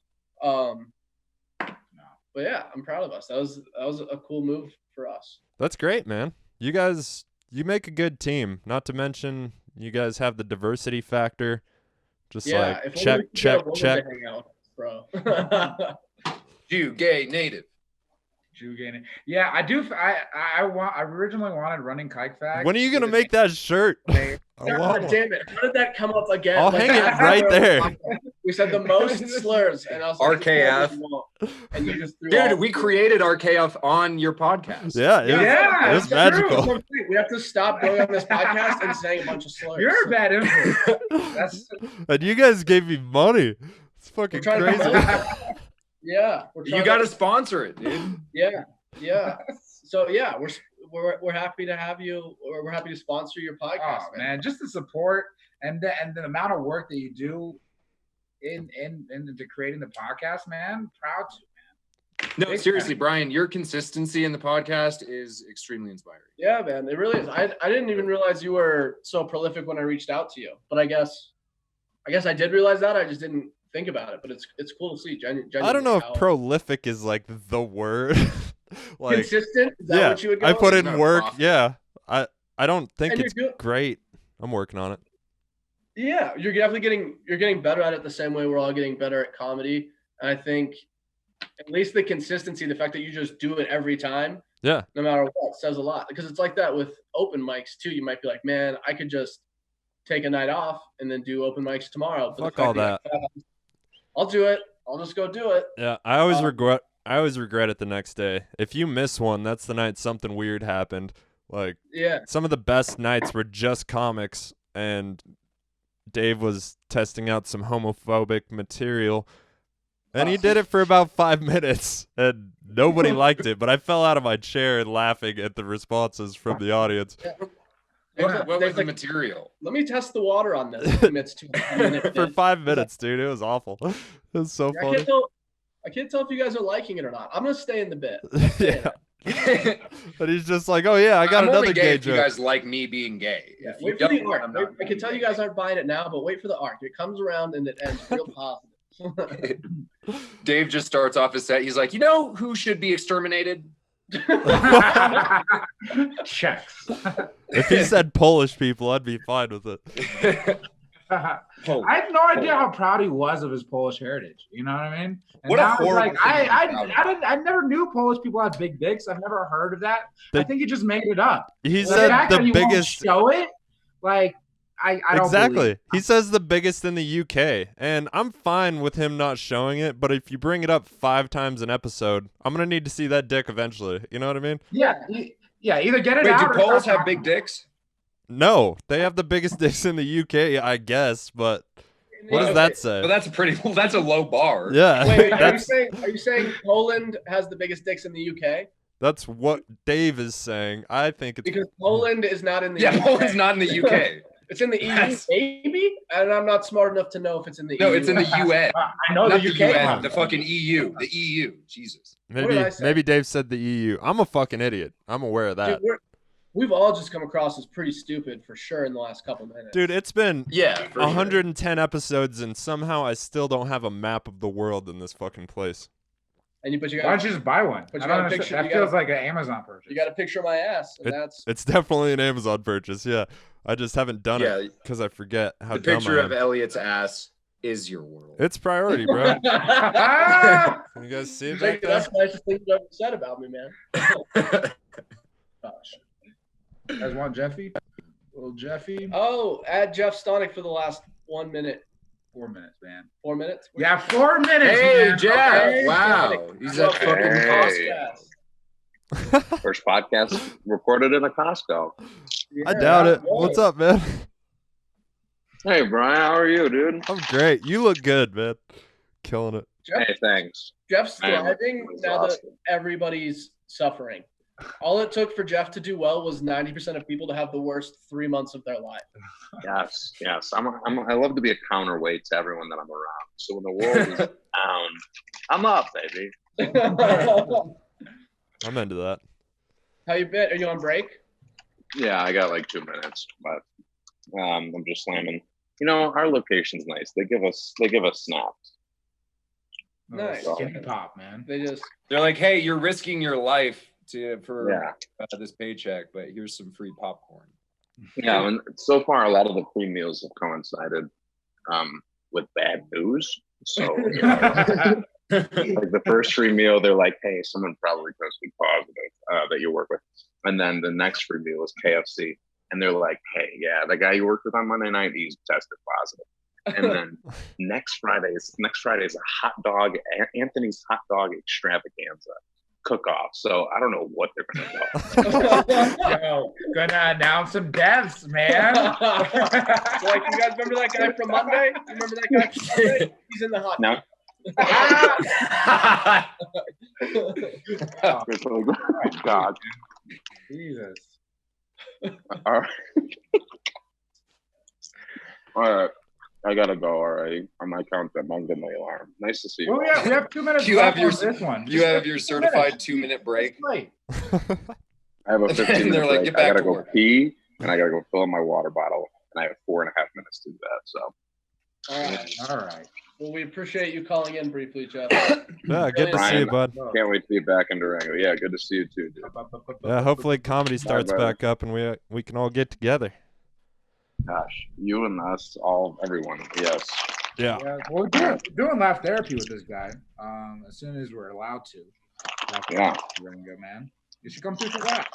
But yeah, I'm proud of us. That was a cool move for us. That's great, man. You guys, you make a good team. Not to mention, you guys have the diversity factor. Just Yeah, like if only we check, could check, get a woman check. to hang out, bro. Jew, gay, native. Jew gaining. Yeah, I do. I originally wanted running kike facts. When are you gonna make that shirt? I want God one. damn it! How did that come up again? I'll hang it after right our there. podcast, We said the most slurs, and I was like, RKF. and you just threw all Dude, we the- created RKF on your podcast. Yeah, it was, Yeah, it was that's true. magical. We have to stop going on this podcast and saying a bunch of slurs. You're a bad influence. That's And you guys gave me money. It's We're fucking trying to crazy. Yeah, we're You trying got to sponsor it, dude. Yeah. So yeah, we're happy to have you. Or we're happy to sponsor your podcast, oh man, just the support and the amount of work that you do into creating the podcast, man. Proud to. No, Big seriously, fan. Brian, your consistency in the podcast is extremely inspiring. Yeah, man, it really is. I didn't even realize you were so prolific when I reached out to you, but I guess I did realize that. I just didn't think about it. But it's cool to see. I don't know how if prolific is like the word. Like, consistent. Is that yeah, what you would go I put with? in Not work. profit. Yeah, I don't think And it's you're good. great. I'm working on it. Yeah, you're definitely getting better at it the same way we're all getting better at comedy. And I think at least the consistency, the fact that you just do it every time, Yeah, no matter what, says a lot. Because it's like that with open mics too. You might be like, man, I could just take a night off and then do open mics tomorrow. But the Fuck fact all that I'll do it. I'll just go do it. yeah. I always Um, regret it the next day. If you miss one, that's the night something weird happened. Like Yeah. some of the best nights were just comics, and Dave was testing out some homophobic material. And he did it for about 5 minutes, and nobody liked it. But I fell out of my chair laughing at the responses from the audience. What was There's the like, material? let me test the water on this. It's 2 minutes. For 5 minutes, dude. It was awful. It was so I funny. can't tell if you guys are liking it or not. I'm gonna stay in the bit. Yeah. And he's just like, oh, yeah, I got I'm another only gay gay if you joke. guys like me being gay. Yeah, If you wait for the don't, arc. I'm not I can tell you guys aren't buying it now, but wait for the arc. It comes around and it ends real positive. Dave just starts off his set. He's like, you know who should be exterminated? Checks. If he said Polish people, I'd be fine with it. I had no idea how proud he was of his Polish heritage. You know what I mean? And What a now it's horrible like thing to be proud of. I never knew Polish people had big dicks. I've never heard of that. I They- think he just made it up. He The said fact that the he won't biggest. show it, like I don't Exactly. believe it. He says the biggest in the UK. And I'm fine with him not showing it, but if you bring it up 5 times an episode, I'm going to need to see that dick eventually. You know what I mean? Yeah, either get it Wait, out. do or Poles stop have big talking. dicks? No, they have the biggest dicks in the UK, I guess, but what does that say? Well, that's a low bar. Yeah, Wait, are that's you saying Poland has the biggest dicks in the UK? that's what Dave is saying. I think it's Because Poland is not in the Yeah, UK. Poland's not in the UK. It's in the EU, That's- maybe? And I'm not smart enough to know if it's in the EU. No, it's in the UN. I know Not the the UK UN, one. the fucking EU. The EU. Jesus. did maybe I say? maybe Dave said the EU. I'm a fucking idiot. I'm aware of that. Dude, we've all just come across as pretty stupid for sure in the last couple minutes. Dude, it's been Yeah, for 110 episodes and somehow I still don't have a map of the world in this fucking place. And you, but you Why got don't you just buy one? But I you don't got a understand. picture- That you feels got- like an Amazon purchase. you got a picture of my ass, and that's It's definitely an Amazon purchase, yeah. I just haven't done Yeah, it because I forget how the dumb picture I of am. Elliot's ass is your world. It's priority, bro. Ah! Can you guys see it back there? that's the nicest thing you ever said about me, man. Gosh. You guys want Jeffy? Little Jeffy? Oh, add Jeff Stonick for the last 1 minute, 4 minutes, man. 4 minutes. Yeah, 4 minutes. Hey, man. Jeff. Okay. Wow. He's at fucking Hey. Costco. First podcast recorded in a Costco. I doubt it. What's up, man? Hey, Brian, how are you, dude? I'm great. You look good, man. Killing it. Hey, thanks. Jeff's I am thriving now that exhausted. everybody's suffering. All it took for Jeff to do well was 90% of people to have the worst 3 months of their life. Yes, yes. I love to be a counterweight to everyone that I'm around. So when the world is down, I'm up, baby. I'm into that. How you been? Are you on break? Yeah, I got like 2 minutes, but I'm just slamming. You know, our location's nice. They give us snaps. Nice. Skinny pop, man. They're like, hey, you're risking your life for Yeah. this paycheck, but here's some free popcorn. Yeah, and so far a lot of the free meals have coincided with bad news. So you know, like the first free meal, they're like, hey, someone probably tested positive that you work with. And then the next free meal is KFC. And they're like, hey, yeah, the guy you worked with on Monday night, he's tested positive. And then next Friday is a hot dog, Anthony's hot dog extravaganza cook-off. So I don't know what they're gonna do. Yo, gonna announce some deaths, man. Like, you guys remember that guy from Monday? You remember that guy from Monday? He's in the hot No. Oh, God. Jesus. All right. All right. I gotta go. All right. On my count, I'm getting my alarm. Nice to see you. Well, yeah, we have 2 minutes. You have left your on this one. You have your certified 2-minute break. Wait. I have a 15 And they're minute like, break. "Get back I gotta to go work." pee and I gotta go fill up my water bottle. And I have 4.5 minutes to do that. So All right. All right. Well, we appreciate you calling in briefly, Jeff. Yeah, good to see you, bud. can't wait to be back in Durango. Yeah, good to see you too, dude. Yeah, hopefully comedy starts brother. back up and we can all get together. Gosh, you and us, everyone. Yes. Yeah. Yeah, well, we're doing laugh therapy with this guy. As soon as we're allowed to. Yeah. We're gonna go, man. You should come through for that.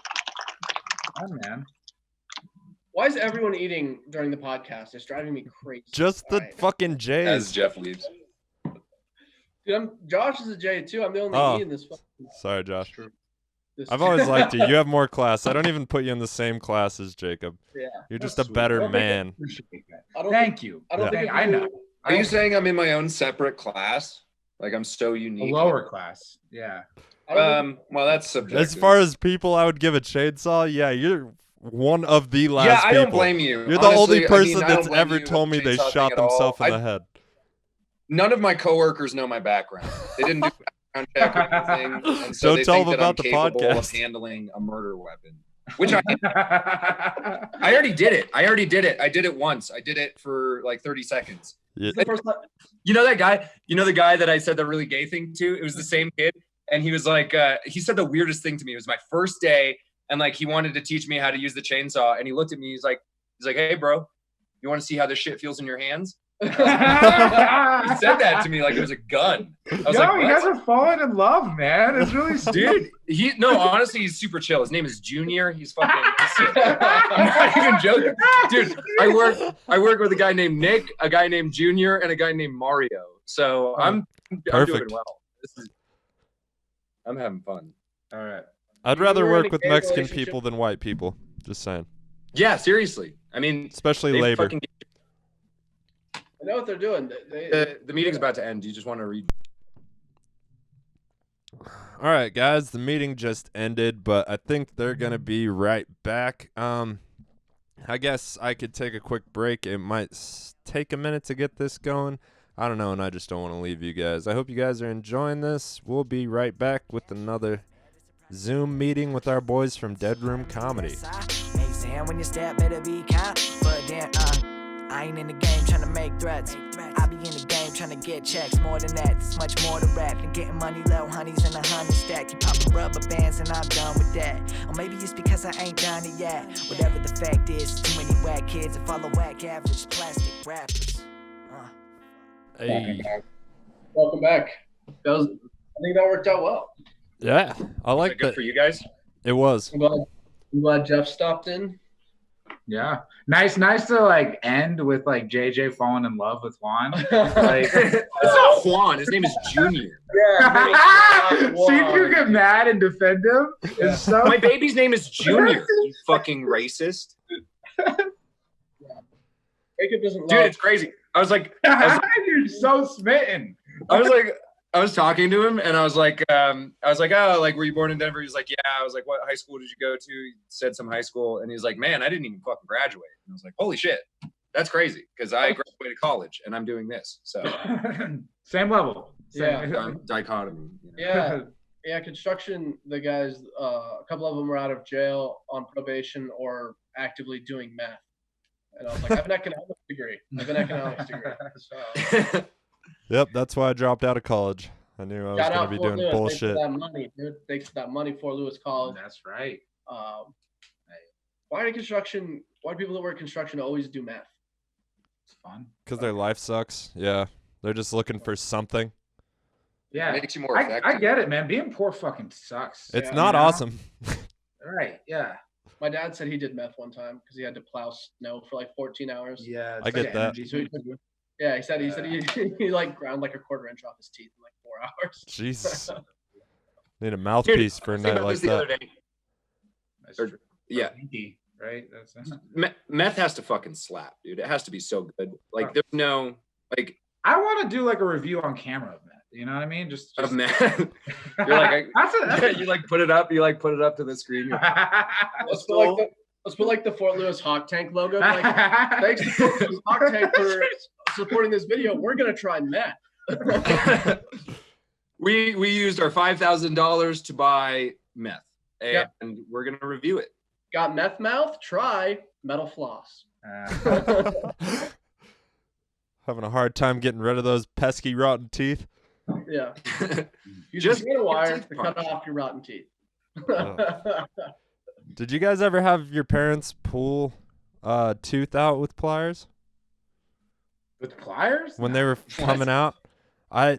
Oh, man. Why is everyone eating during the podcast? It's driving me crazy. Just the Right. fucking As Jays. Jeff leaves. Dude, Josh is a J too. I'm the only Oh. E in this. Sorry, Josh. This I've always liked you. You have more class. I don't even put you in the same class as Jacob. Yeah. You're just That's a sweet. better Well, man. Appreciate that. I don't Thank you. I don't Yeah. think I know. Are you saying I'm in my own separate class? Like I'm so A unique? lower class. Yeah. I don't Well, that's subjective. As far as people I would give a chainsaw, yeah, you're one of the last yeah, I don't people. blame you. You're the Honestly, only person I don't that's blame ever you told me they chainsaw shot thing at all. themselves in the head. None of my coworkers know my background. They didn't do a background check or anything, and so Don't they tell think them that I'm about the capable of podcast. handling a murder weapon. Which I already did it. I did it once. I did it for like 30 seconds. Yeah. the first time. You know that guy? You know the guy that I said the really gay thing to? It was the same kid. And he was like, he said the weirdest thing to me. It was my first day. And like, he wanted to teach me how to use the chainsaw. And he looked at me. He's like, hey, bro, you want to see how this shit feels in your hands? He said that to me like it was a gun. I was Yo, like, you what? guys are falling in love, man. It's really sweet. Dude, honestly, he's super chill. His name is Junior. He's fucking. I'm not even joking, dude. I work with a guy named Nick, a guy named Junior, and a guy named Mario. So I'm doing Perfect. well. I'm having fun. All right. I'd You rather were in work a with gay Mexican relationship? people than white people. Just saying. Yeah, seriously. I mean, Especially they labor. fucking- I know what they're doing. They, the meeting's about to end. Do you just want to read? All right, guys, the meeting just ended, but I think they're going to be right back. I guess I could take a quick break. It might take a minute to get this going. I don't know, and I just don't want to leave you guys. I hope you guys are enjoying this. We'll be right back with another Zoom meeting with our boys from Dead Room Comedy. Hey, Sam, when you step, better be kind. But then, I ain't in the game trying to make threats. I be in the game trying to get checks. More than that, there's much more to rap than getting money, little honeys in a honey stack. You popping rubber bands and I'm done with that. Or maybe it's because I ain't done it yet. Whatever the fact is, too many whack kids that follow whack average plastic rappers. Hey. welcome back. I think that worked out well. Yeah, I Is like that good that. for you guys? It was. I'm glad Jeff stopped in. Yeah. Nice to like end with like JJ falling in love with Juan. Like, It's not Juan. His name is Junior. see if you get mad and defend him. It's so My baby's name is Junior. You fucking racist. Jacob doesn't Dude, love. it's crazy. I was like, you're so smitten. I was talking to him and I was like, oh, like, were you born in Denver? He's like, yeah. I was like, what high school did you go to? He said some high school. And he's like, man, I didn't even fucking graduate. And I was like, holy shit. That's crazy. Because I graduated college and I'm doing this. So Same level. Yeah. dichotomy. You know? Yeah. Yeah, construction. The guys, a couple of them were out of jail on probation or actively doing meth. And I was like, I have an economics degree. So Yep, that's why I dropped out of college. I knew I was shout going to out be Fort doing Lewis. Thanks bullshit. for that money, dude. Thanks for that money, Fort Lewis College. That's right. Why do people that work construction always do meth? It's fun. Because their life sucks. Yeah, they're just looking for something. Yeah, Makes you more I effective. get it, man. Being poor fucking sucks. It's Yeah, not you know? awesome. Right. Yeah. My dad said he did meth one time because he had to plow snow for like 14 hours. Yeah. I get that. So he said he like ground like a quarter inch off his teeth in like 4 hours. Jesus. Need a mouthpiece for a Think night about like this the other that. day. That's Or- true. Yeah, Pinky, right. That's meth has to fucking slap, dude. It has to be so good. Like there's no like I want to do like a review on camera of that. You know what I mean? Just of meth. You're like that's you like put it up. You like put it up to the screen. You're like, Let's put like the Fort Lewis Hawk Tank logo. Like, thanks to Fort Lewis Hawk Tank for supporting this video. We're gonna try meth. we used our $5,000 to buy meth, and Yep. we're gonna review it. Got meth mouth? Try metal floss. Having a hard time getting rid of those pesky rotten teeth. Yeah. Use Just a piano wire teeth to cut punch. off your rotten teeth. Did you guys ever have your parents pull a tooth out with pliers with pliers when they were coming out? I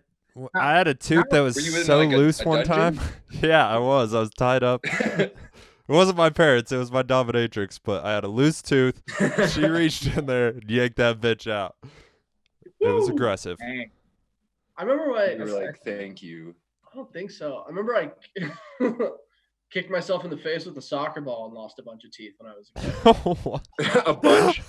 had a tooth that was Were you in, so like, a loose one dungeon? time. Yeah, I was tied up. It wasn't my parents, it was my dominatrix, but I had a loose tooth. She reached in there and yanked that bitch out. It was aggressive. Dang. I remember You were like, thank you. I don't think so. I remember I kicked myself in the face with a soccer ball and lost a bunch of teeth when I was a kid. A bunch.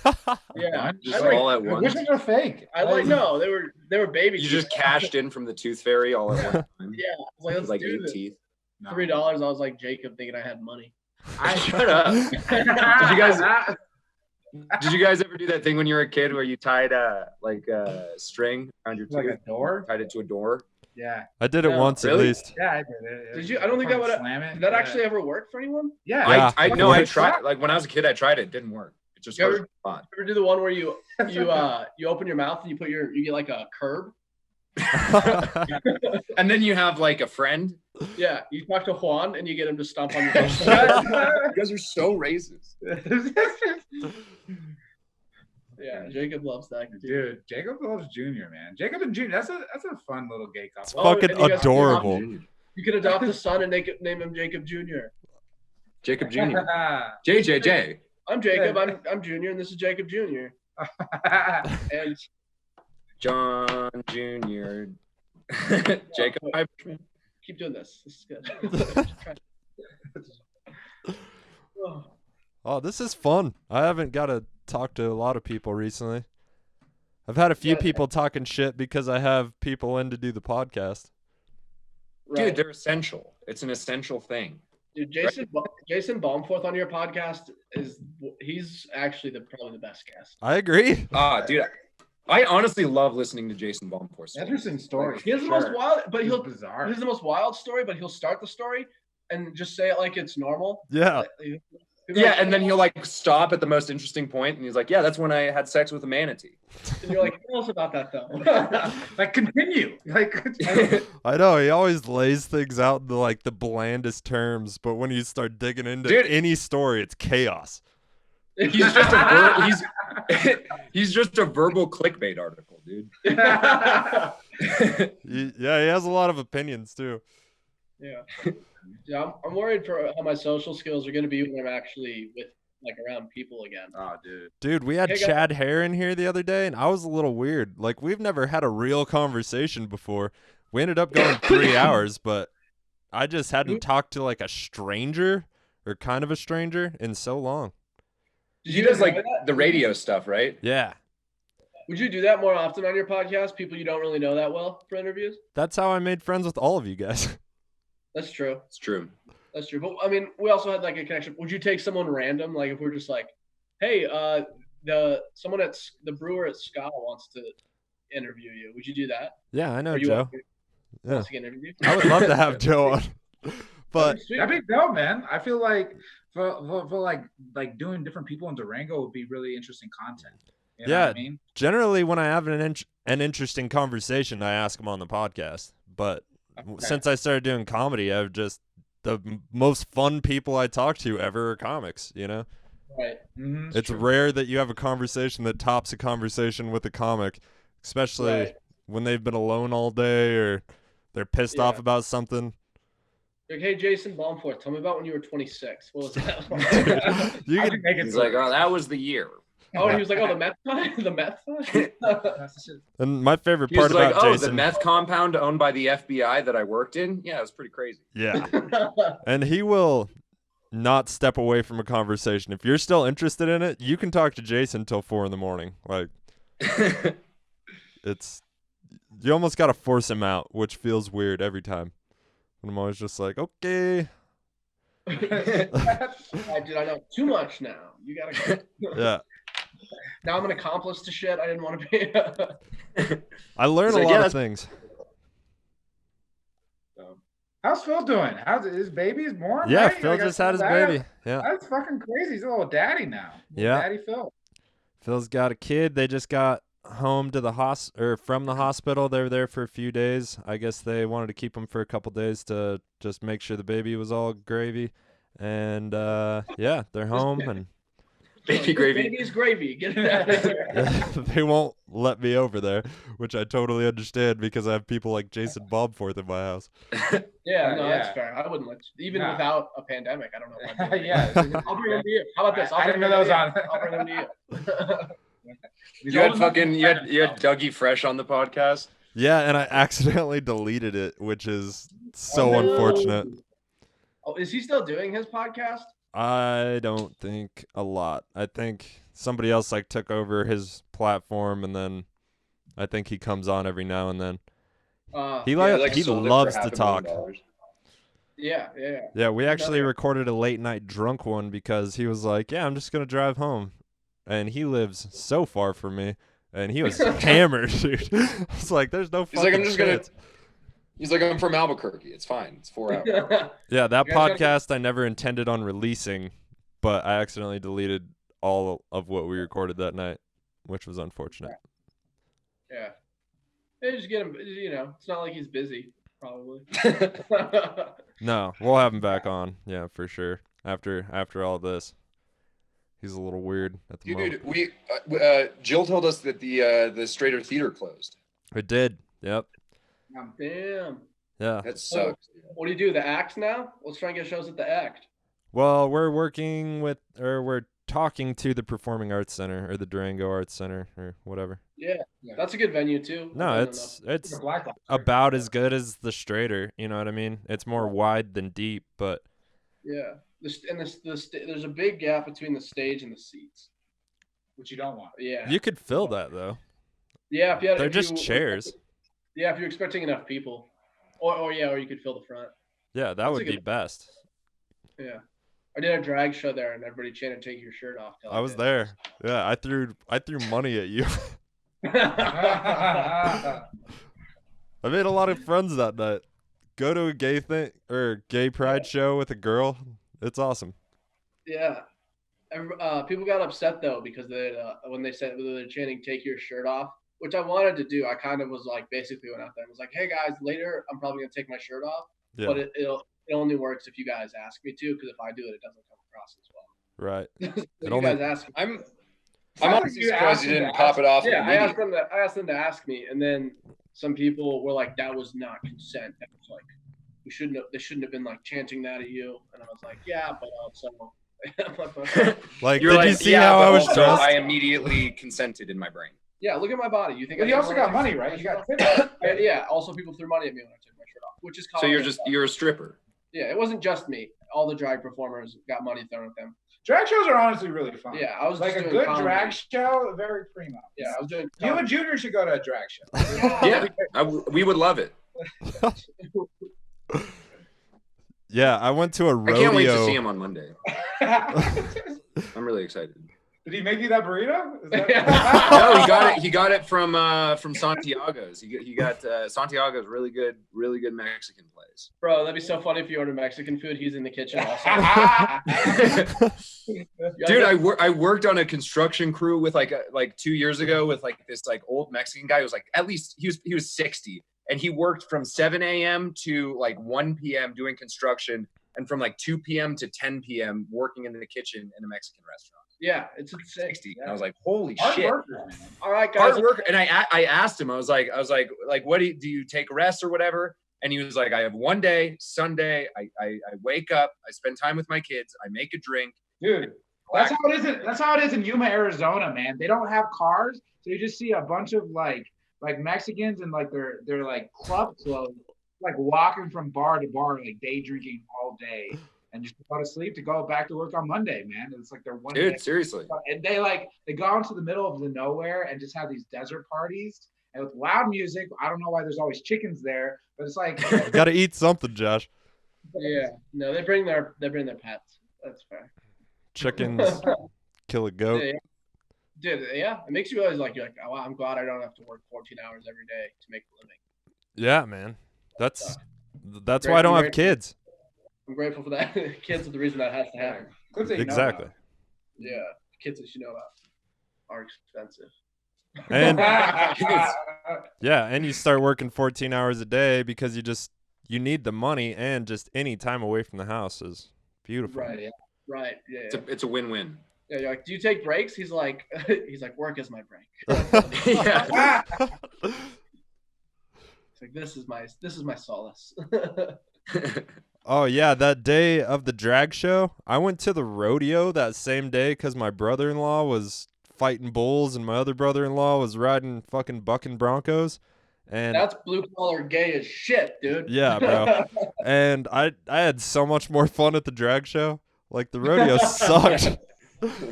Yeah. Just I like, all at Which once. ones are fake? I like no, they were baby You teeth. just cashed in from the tooth fairy all at one time. Yeah. I was like, let's Like do 8 this. teeth. No. $3. I was like Jacob thinking I had money. Shut up. Did you guys ever do that thing when you were a kid where you tied a string around your tooth? Like a door? Tied it to a door? Yeah. I did it No, once at really? least. Yeah, I did it. Did you? I don't think that would. Slam it. Did that Yeah. actually ever work for anyone? Yeah. Yeah. I know I Like- tried. Like when I was a kid, I tried it. It didn't work. It just You hurt ever- a lot. You ever do the one where you open your mouth and you get like a curb? And then you have like a friend. Yeah. You talk to Juan and you get him to stomp on your You face. guys are so racist. Yeah. Jacob loves that. Dude, Jacob loves Junior, man. Jacob and Junior, that's a fun little gay couple. It's Oh, fucking and you guys- adorable. You could adopt a son and name him Jacob Jr. Jacob Jr. JJJ. I'm Jacob. I'm Junior, and this is Jacob Jr. And John Jr. Jacob Iverson. keep doing this. This is good. Oh, Oh, this is fun. I haven't got to talk to a lot of people recently. I've had a few Yeah. people talking shit because I have people in to do the podcast. right. Dude, they're essential. It's an essential thing. Dude, Jason Baumforth on your podcast he's actually probably the best guest. I agree. Dude, I honestly love listening to Jason Baumforth. Interesting story. He has the most wild, but It's he'll bizarre. He's the most wild story, but he'll start the story and just say it like it's normal. Yeah. Yeah, and then he'll like stop at the most interesting point, and he's like, "Yeah, that's when I had sex with a manatee." And you're like, tell us about that though. Like continue. Like I know he always lays things out in the blandest terms, but when you start digging into Dude. any story, it's chaos. He's just a he's just a verbal clickbait article, dude. Yeah, he has a lot of opinions too. Yeah. Yeah, I'm worried for how my social skills are going to be when I'm actually around people again. Oh, dude. Dude, we had Hey, guys. Chad Hare in here the other day, and I was a little weird. Like, we've never had a real conversation before. We ended up going 3 hours, but I just hadn't talked to like a stranger or kind of a stranger in so long. He does like the radio stuff, right? Yeah, Would you do that more often on your podcast? People you don't really know that well for interviews? that's how I made friends with all of you guys. That's true. It's true. That's true. But I mean, we also had like a connection. Would you take someone random? Like if we're just like, hey, someone at the brewer at Ska wants to interview you. Would you do that? Yeah, I know Or you Joe. want- Yeah. wants to get interviewed? I would love to have Joe on. But That'd be dope, man. I feel like for like doing different people in Durango would be really interesting content. You know Yeah. what I mean? generally, when I have an interesting conversation, I ask them on the podcast. But since I started doing comedy, I've just most fun people I talk to ever are comics. You know, Right. Mm-hmm. it's rare that you have a conversation that tops a conversation with a comic, especially Right. when they've been alone all day or they're pissed off Yeah. about something. Like, hey, Jason Baumforth, tell me about when you were 26. What was that? You I could can make it He's to like, it. oh, that was the year. Oh, he was like, oh, the meth guy? The meth guy? That's the shit. And my favorite He was part like, about oh, Jason, the meth compound owned by the FBI that I worked in. Yeah, it was pretty crazy. yeah, and he will not step away from a conversation. If you're still interested in it, you can talk to Jason till 4 a.m. Like it's, you almost got to force him out, which feels weird every time. And I'm always just like, okay, I know too much now. You gotta go. yeah. Now I'm an accomplice to shit I didn't want to be. I learn He's a like, lot yeah, of that's- things. How's Phil doing? How's his baby's born? Yeah, right? Phil Like, just I had his saw that. baby. Yeah, That's fucking crazy. He's a little daddy now. Little Yeah. Daddy Phil. Phil's got a kid. They just got home to the from the hospital. They were there for a few days. I guess they wanted to keep him for a couple days to just make sure the baby was all gravy. And yeah, they're home and Baby gravy. Baby's gravy. Get it out of here. they won't let me over there, which I totally understand because I have people like Jason Bobforth in my house. Yeah, no, Yeah. that's fair. I wouldn't let you, even No. without a pandemic. I don't know. If I'd do it. Yeah. I'll bring them to you. How about this? I'll I bring didn't know them that to was you. I'll bring them to you. He's You had old enough to fucking defend you had himself. Dougie Fresh on the podcast. Yeah, and I accidentally deleted it, which is so Oh, no. unfortunate. Oh, is he still doing his podcast? I don't think a lot. I think somebody else like took over his platform, and then I think he comes on every now and then. He he sold it for loves to $500,000. talk. Yeah. Yeah, we actually Another- recorded a late night drunk one because he was like, "Yeah, I'm just gonna drive home," and he lives so far from me, and he was hammered, dude. I was like, "There's no He's fucking like, I'm just gonna. chance." He's like, I'm from Albuquerque. It's fine. It's 4 hours. Yeah, that You guys gotta- podcast I never intended on releasing, but I accidentally deleted all of what we recorded that night, which was unfortunate. Yeah. Hey, just get him. You know, it's not like he's busy. Probably. No, we'll have him back on. Yeah, for sure. After all this, he's a little weird at the moment. Dude, we Jill told us that the Strader Theater closed. It did. Yep. Damn. Yeah. That sucks. What do you do? The Act now? Let's try and get shows at the Act. Well, we're talking to the Performing Arts Center or the Durango Arts Center or whatever. Yeah, that's a good venue too. No, I don't it's The Black Lives. about as good as the Strader. You know what I mean? It's more wide than deep, but know. Yeah. There's a big gap between the stage and the seats. Which you don't want. Yeah. you could fill that though. Yeah. If you had, They're if just you- chairs. Yeah, if you're expecting enough people, or you could fill the front. Yeah, that That's would a be good- best. Yeah. I did a drag show there, and everybody chanted "Take your shirt off." till I was did. there. Yeah, I threw money at you. Yeah. I made a lot of friends that night. Go to a gay thing or gay pride show with a girl. It's awesome. Yeah. People got upset though because when they said they were chanting "Take your shirt off," which I wanted to do. I kind of was like basically went out there and was like, "Hey guys, later I'm probably gonna take my shirt off, Yeah. but it only works if you guys ask me to, because if I do it, it doesn't come across as well." Right. So It you only- guys ask me. I'm Sounds like honestly you surprised asked you him didn't to pop ask- it off. Yeah, I immediately. asked them to ask me, and then some people were like, "That was not consent. That was like, they shouldn't have been like chanting that at you." And I was like, "Yeah, but also." Like, You're did like, you see yeah, how but I was also dressed? I immediately consented in my brain. Yeah, look at my body. You think? But I you didn't also wanna got money, take my right? You shirt got off? Yeah. Also, people threw money at me when I took my shirt off, which is So common. you're a stripper. Yeah, it wasn't just me. All the drag performers got money thrown at them. Drag shows are honestly really fun. Yeah, I was Like just a doing good comedy. drag show, very primo. Yeah, I was doing. You and comedy. Junior should go to a drag show. Yeah, we would love it. Yeah, I went to a I rodeo. can't wait to see him on Monday. I'm really excited. Did he make you that burrito? Is that- No, he got it. He got it from Santiago's. He got Santiago's really good Mexican place. days. Bro, that'd be so funny if you order Mexican food. He's in the kitchen also. Dude, I worked on a construction crew with like 2 years ago with like this like old Mexican guy who was like at least he was 60, and he worked from 7 a.m. to like 1 p.m. doing construction, and from like 2 p.m. to 10 p.m. working in the kitchen in a Mexican restaurant. Yeah, it's insane. 60. And I was like, holy Hard shit. worker, man. All right, guys. Hard work. And I asked him, I was like, what do you take rest or whatever? And he was like, I have one day, Sunday. I wake up, I spend time with my kids, I make a drink. Dude, that's how it is in Yuma, Arizona, man. They don't have cars, so you just see a bunch of like Mexicans and like they're like club clothes, like walking from bar to bar, like day drinking all day, and just go to sleep to go back to work on Monday, man. It's like they're one Dude, day. seriously. And they go into the middle of the nowhere and just have these desert parties and with loud music. I don't know why there's always chickens there, but it's like Got to eat something, Josh. Yeah, no, they bring their pets. That's fair. Chickens, kill a goat. Yeah. Dude, yeah, it makes you realize you're like, oh, wow, I'm glad I don't have to work 14 hours every day to make a living. Yeah, man. That's why I don't have kids. I'm grateful for that. Kids are the reason that has to happen. Exactly. Yeah, kids that you know about are expensive. And yeah, and you start working 14 hours a day because you need the money, and just any time away from the house is beautiful. Right. Yeah. Right. Yeah. It's a win-win. Yeah. You're like, do you take breaks? He's like, work is my break. Yeah. It's like this is my solace. Oh yeah, that day of the drag show, I went to the rodeo that same day because my brother-in-law was fighting bulls and my other brother-in-law was riding fucking bucking broncos. And that's blue collar gay as shit, dude. Yeah, bro. And I had so much more fun at the drag show. Like the rodeo sucked.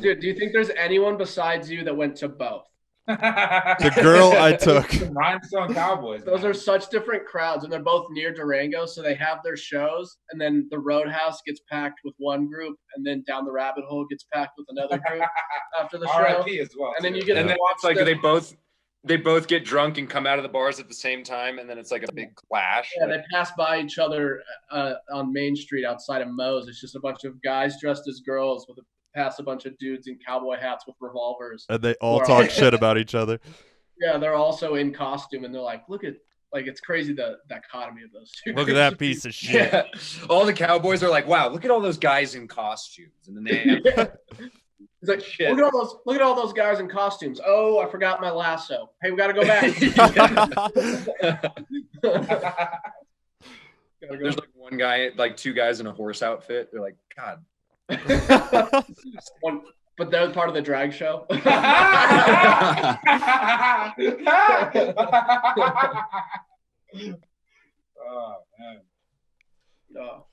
Dude, do you think there's anyone besides you that went to both? The girl I took. Rhinestone Cowboys. Those man. are such different crowds, and they're both near Durango, so they have their shows, and then the Roadhouse gets packed with one group, and then Down the Rabbit Hole gets packed with another group after the show. R.I.P. as well. And then too. you get And to then watch it's like the- they both get drunk and come out of the bars at the same time, and then it's like a big clash. Yeah, they pass by each other on Main Street outside of Moe's. It's just a bunch of guys dressed as girls past a bunch of dudes in cowboy hats with revolvers. And they all talk shit about each other. Yeah, they're also in costume, and they're like, look at, like, it's crazy the dichotomy of those two. Look at that piece of shit. Yeah. All the cowboys are like, wow, look at all those guys in costumes. And then they have He's like, shit. look at all those guys in costumes. Oh, I forgot my lasso. Hey, we gotta go back. There's like one guy, like two guys in a horse outfit. They're like, God. But they're part of the drag show. Oh man. Oh.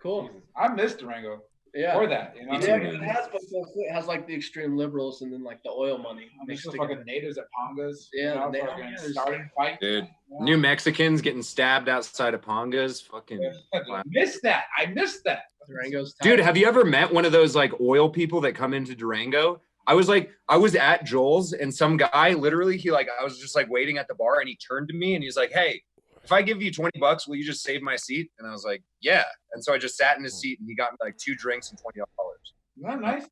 Cool. Jesus. I miss Durango. Yeah. For that, you know. Me Yeah, too, 'cause it has like the extreme liberals and then like the oil money. I miss mixed the together. fucking natives at Pongas. Yeah, you know, they- fucking yeah, there's- starting fight. Dude, New Mexicans getting stabbed outside of Pongas. Fucking. I missed that. I missed that. Durango's Dude, have you ever met one of those like oil people that come into Durango? I was at Joel's, and some guy literally, I was just like waiting at the bar, and he turned to me and he's like, hey, if I give you $20, will you just save my seat? And I was like, yeah. And so I just sat in his seat, and he got me like 2 drinks and $20. Isn't that nice?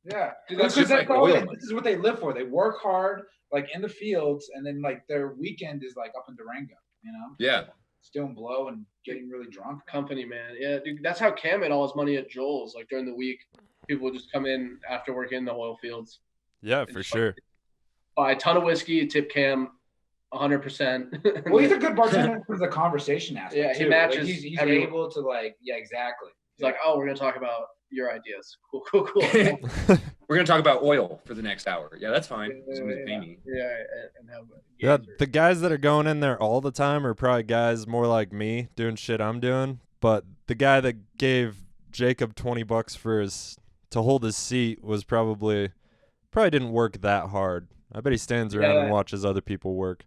Yeah. Dude, that's Because just like all oil they- money. this is what they live for. They work hard, like in the fields, and then like their weekend is like up in Durango, you know? Yeah. Stealing blow and getting really drunk. company, man. Yeah, dude, that's how Cam made all his money at Joel's. Like during the week, people would just come in after working in the oil fields, Yeah, for sure. buy a ton of whiskey, tip Cam 100%. Well, he's a good bartender for the conversation aspect. Yeah, he too. matches Like, he's everyone. able to like, yeah, exactly. He's like, oh, we're gonna talk about your ideas. Cool. We're gonna talk about oil for the next hour. Yeah, that's fine. Somebody's paying me. Yeah, and have Yeah, the guys that are going in there all the time are probably guys more like me doing shit I'm doing. But the guy that gave Jacob $20 to hold his seat was probably didn't work that hard. I bet he stands around and watches other people work.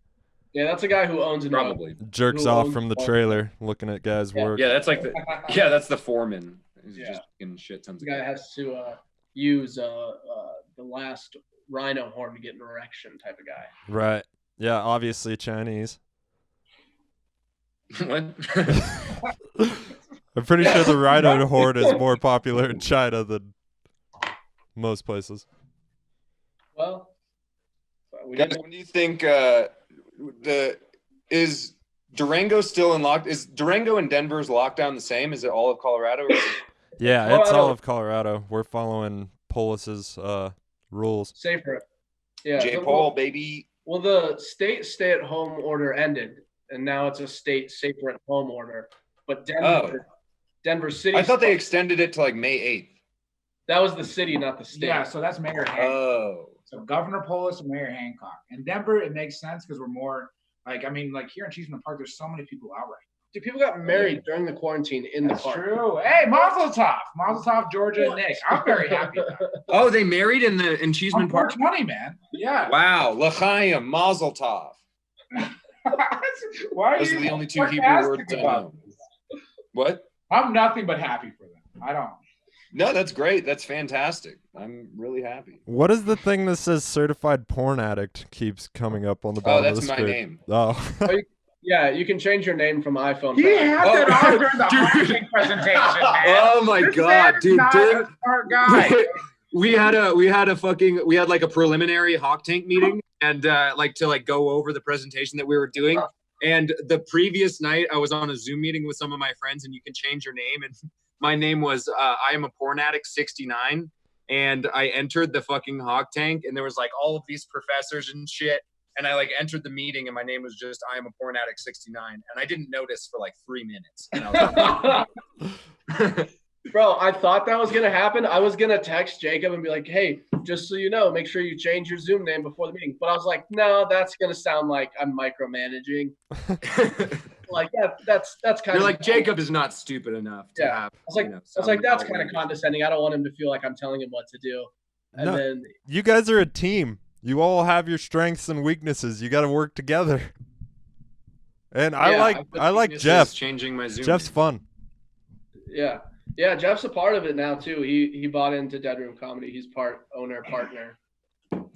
Yeah, that's a guy who owns an oil. Probably. Jerks Who off owns from the one. trailer looking at guys work. Yeah, that's like that's the foreman. He's Yeah. just getting shit tons The of guy has to use the last rhino horn to get an erection type of guy. Right. Yeah, obviously Chinese. What? I'm pretty sure the rhino horn is more popular in China than most places. Well, we Guys, didn't- when do you think is Durango still in lock? Is Durango and Denver's lockdown the same? Is it all of Colorado? Or is it... Yeah, it's all Colorado. of Colorado. We're following Polis's rules. safer. Yeah. J. Paul, baby. Well, the state stay-at-home order ended, and now it's a state safer-at-home order. But Denver City. I thought they extended it to like May 8th. That was the city, not the state. Yeah, so that's Mayor Hancock. Oh. So Governor Polis and Mayor Hancock. In Denver, it makes sense because we're more like, I mean, like here in Cheeseman Park, there's so many people out right Dude, people got married during the quarantine in That's the park. true. Hey, Mazel Tov. Mazel Tov, Georgia and Nick. I'm very happy about it. Oh, they married in Cheeseman I'm Park? 420, man. Yeah. Wow. L'chaim, Mazel Tov. Why are Those you are the only two Hebrew sarcastic words I about know. this? What? I'm nothing but happy for them. I don't. No, that's great. That's fantastic. I'm really happy. What is the thing that says certified porn addict keeps coming up on the Oh, bottom of that's the my screen? name. Oh. Yeah, you can change your name from iPhone. He back. had that Oh, on during the dude. marketing presentation, man. Oh my This God, man is dude! not During, a smart guy. we had like a preliminary Hawk Tank meeting and to go over the presentation that we were doing. And the previous night, I was on a Zoom meeting with some of my friends, and you can change your name. And my name was I am a porn addict 69, and I entered the fucking Hawk Tank, and there was like all of these professors and shit. And I like entered the meeting, and my name was just I am a porn addict 69, and I didn't notice for like 3 minutes. And I was like, Bro, I thought that was gonna happen. I was gonna text Jacob and be like, "Hey, just so you know, make sure you change your Zoom name before the meeting." But I was like, "No, that's gonna sound like I'm micromanaging." Like that's kind You're of like Jacob is not stupid enough to Yeah. have. I was like, that's kind of condescending. I don't want him to feel like I'm telling him what to do. And No. then You guys are a team. You all have your strengths and weaknesses. You got to work together. And Yeah, I like Jeff. Changing my Zoom. Jeff's name. fun. yeah, Jeff's a part of it now too. He bought into Dead Room Comedy. He's owner, partner.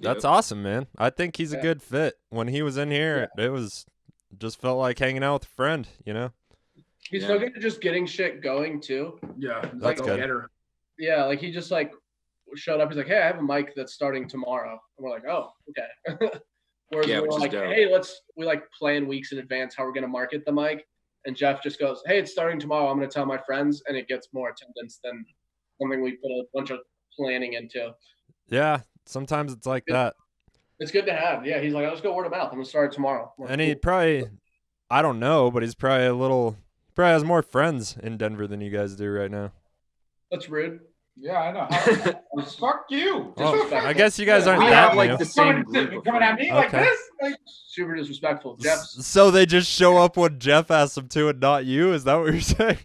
That's Yep. awesome, man. I think he's a Yeah. good fit. When he was in here, it was just felt like hanging out with a friend, you know? He's Yeah. so good at just getting shit going too. Yeah, That's good. go-getter. Yeah, like he just like showed up. He's like, "Hey, I have a mic that's starting tomorrow." And we're like, "Oh, okay." Whereas Yeah, we're which is like, dope. "Hey, we like plan weeks in advance how we're gonna market the mic." And Jeff just goes, "Hey, it's starting tomorrow. I'm gonna tell my friends," and it gets more attendance than something we put a bunch of planning into. Yeah, sometimes it's like that. It's good to have. Yeah, he's like, "I'll just go word of mouth. I'm gonna start it tomorrow." I'm like, And he "Cool." probably, I don't know, but he's probably probably has more friends in Denver than you guys do right now. That's rude. Yeah, I know. Fuck you. Oh, I guess you guys aren't We that have like new. the same Coming, group. Of coming at me like Okay. this? Like, Super disrespectful. Jeff's. So they just show up when Jeff asks them to and not you? Is that what you're saying?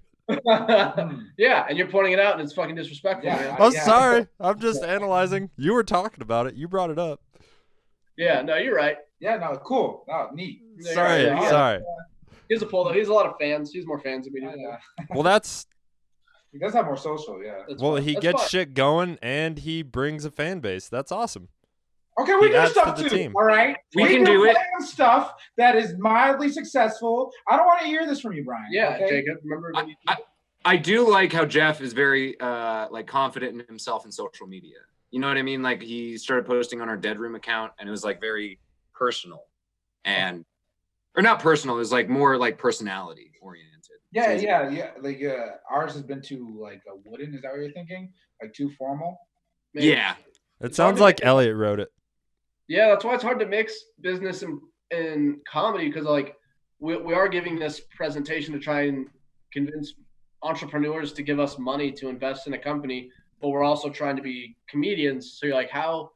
Yeah, and you're pointing it out, and it's fucking disrespectful. Yeah. Man. I'm Yeah. sorry. I'm just analyzing. You were talking about it. You brought it up. Yeah, no, you're right. yeah, no, cool. No, neat. Yeah, Sorry. yeah. Sorry. He has a pull though. He has a lot of fans. He's more fans than me. Yeah, do. yeah. Well, that's He does have more social, yeah. That's well. fine. He That's gets fine. shit going and he brings a fan base. That's awesome. Okay, we He do adds to stuff the too. team. All right, We can do it. plenty of stuff that is mildly successful. I don't want to hear this from you, Brian. Yeah, okay? Jacob. Remember when you I do like how Jeff is very confident in himself in social media. You know what I mean? Like he started posting on our Dead Room account, and it was like very personal, or not personal. It was like more like personality oriented. Yeah, So- yeah. Like ours has been too like wooden. Is that what you're thinking? Like too formal? maybe- Yeah. It sounds like Elliot wrote it. Yeah, that's why it's hard to mix business and comedy because like we are giving this presentation to try and convince entrepreneurs to give us money to invest in a company, but we're also trying to be comedians. So you're like, how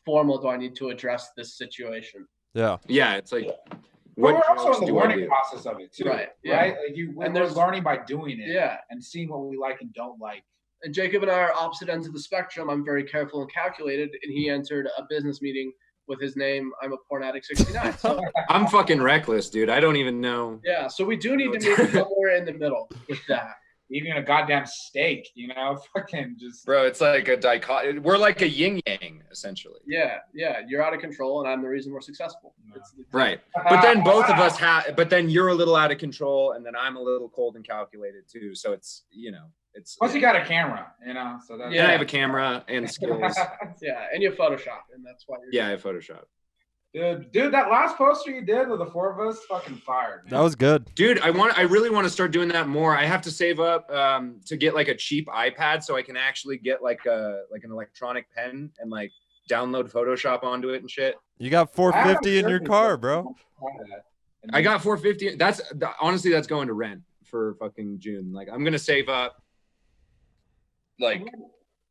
formal do I need to address this situation? Yeah. Yeah, it's like But what we're also jokes in the do I learning do? process of it too, Right, yeah. Right? Like we're there's- learning by doing it, Yeah. and seeing what we like and don't like. And Jacob and I are opposite ends of the spectrum. I'm very careful and calculated, and he entered a business meeting with his name. I'm a porn addict 69. So I'm fucking reckless, dude. I don't even know. yeah, so we do need to meet somewhere in the middle with that. eating a goddamn steak, you know, fucking just. Bro, it's like a dichotomy. We're like a yin yang, essentially. Yeah, you're out of control, and I'm the reason we're successful. Right. But then both of us have. But then you're a little out of control, and then I'm a little cold and calculated too. So it's it's. Plus, you got a camera, you know. So that's. Yeah, I have a camera and skills. Yeah, and you Photoshop, and that's why. Yeah, I have Photoshop. Dude, that last poster you did with the 4 of us, fucking fired. Man. That was good. Dude, I really want to start doing that more. I have to save up to get like a cheap iPad so I can actually get like an electronic pen and like download Photoshop onto it and shit. You got 450 in your car, bro. I got 450. Honestly, that's going to rent for fucking June. Like, I'm gonna save up. Like,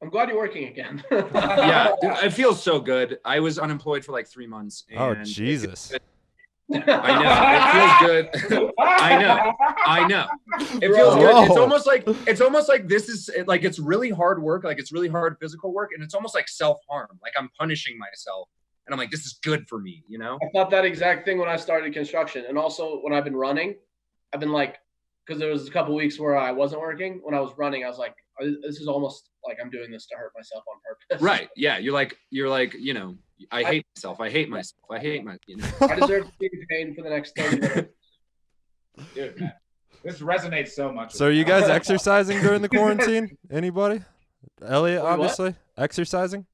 I'm glad you're working again. yeah, dude, it feels so good. I was unemployed for like 3 months. Oh, and Jesus. I know. It feels good. I know. It feels good. It's almost like this is like it's really hard work. Like it's really hard physical work, and it's almost like self-harm. Like I'm punishing myself, and I'm like, this is good for me. You know. I thought that exact thing when I started construction, and also when I've been running, I've been like, because there was a couple weeks where I wasn't working. When I was running, I was like, this is almost like I'm doing this to hurt myself on purpose. Right. Yeah. You're like, I hate myself. I hate myself. I hate my, I deserve to be in pain for the next 30 minutes. Dude, man, this resonates so much. So are you guys exercising during the quarantine? Anybody? Elliot, obviously. Exercising?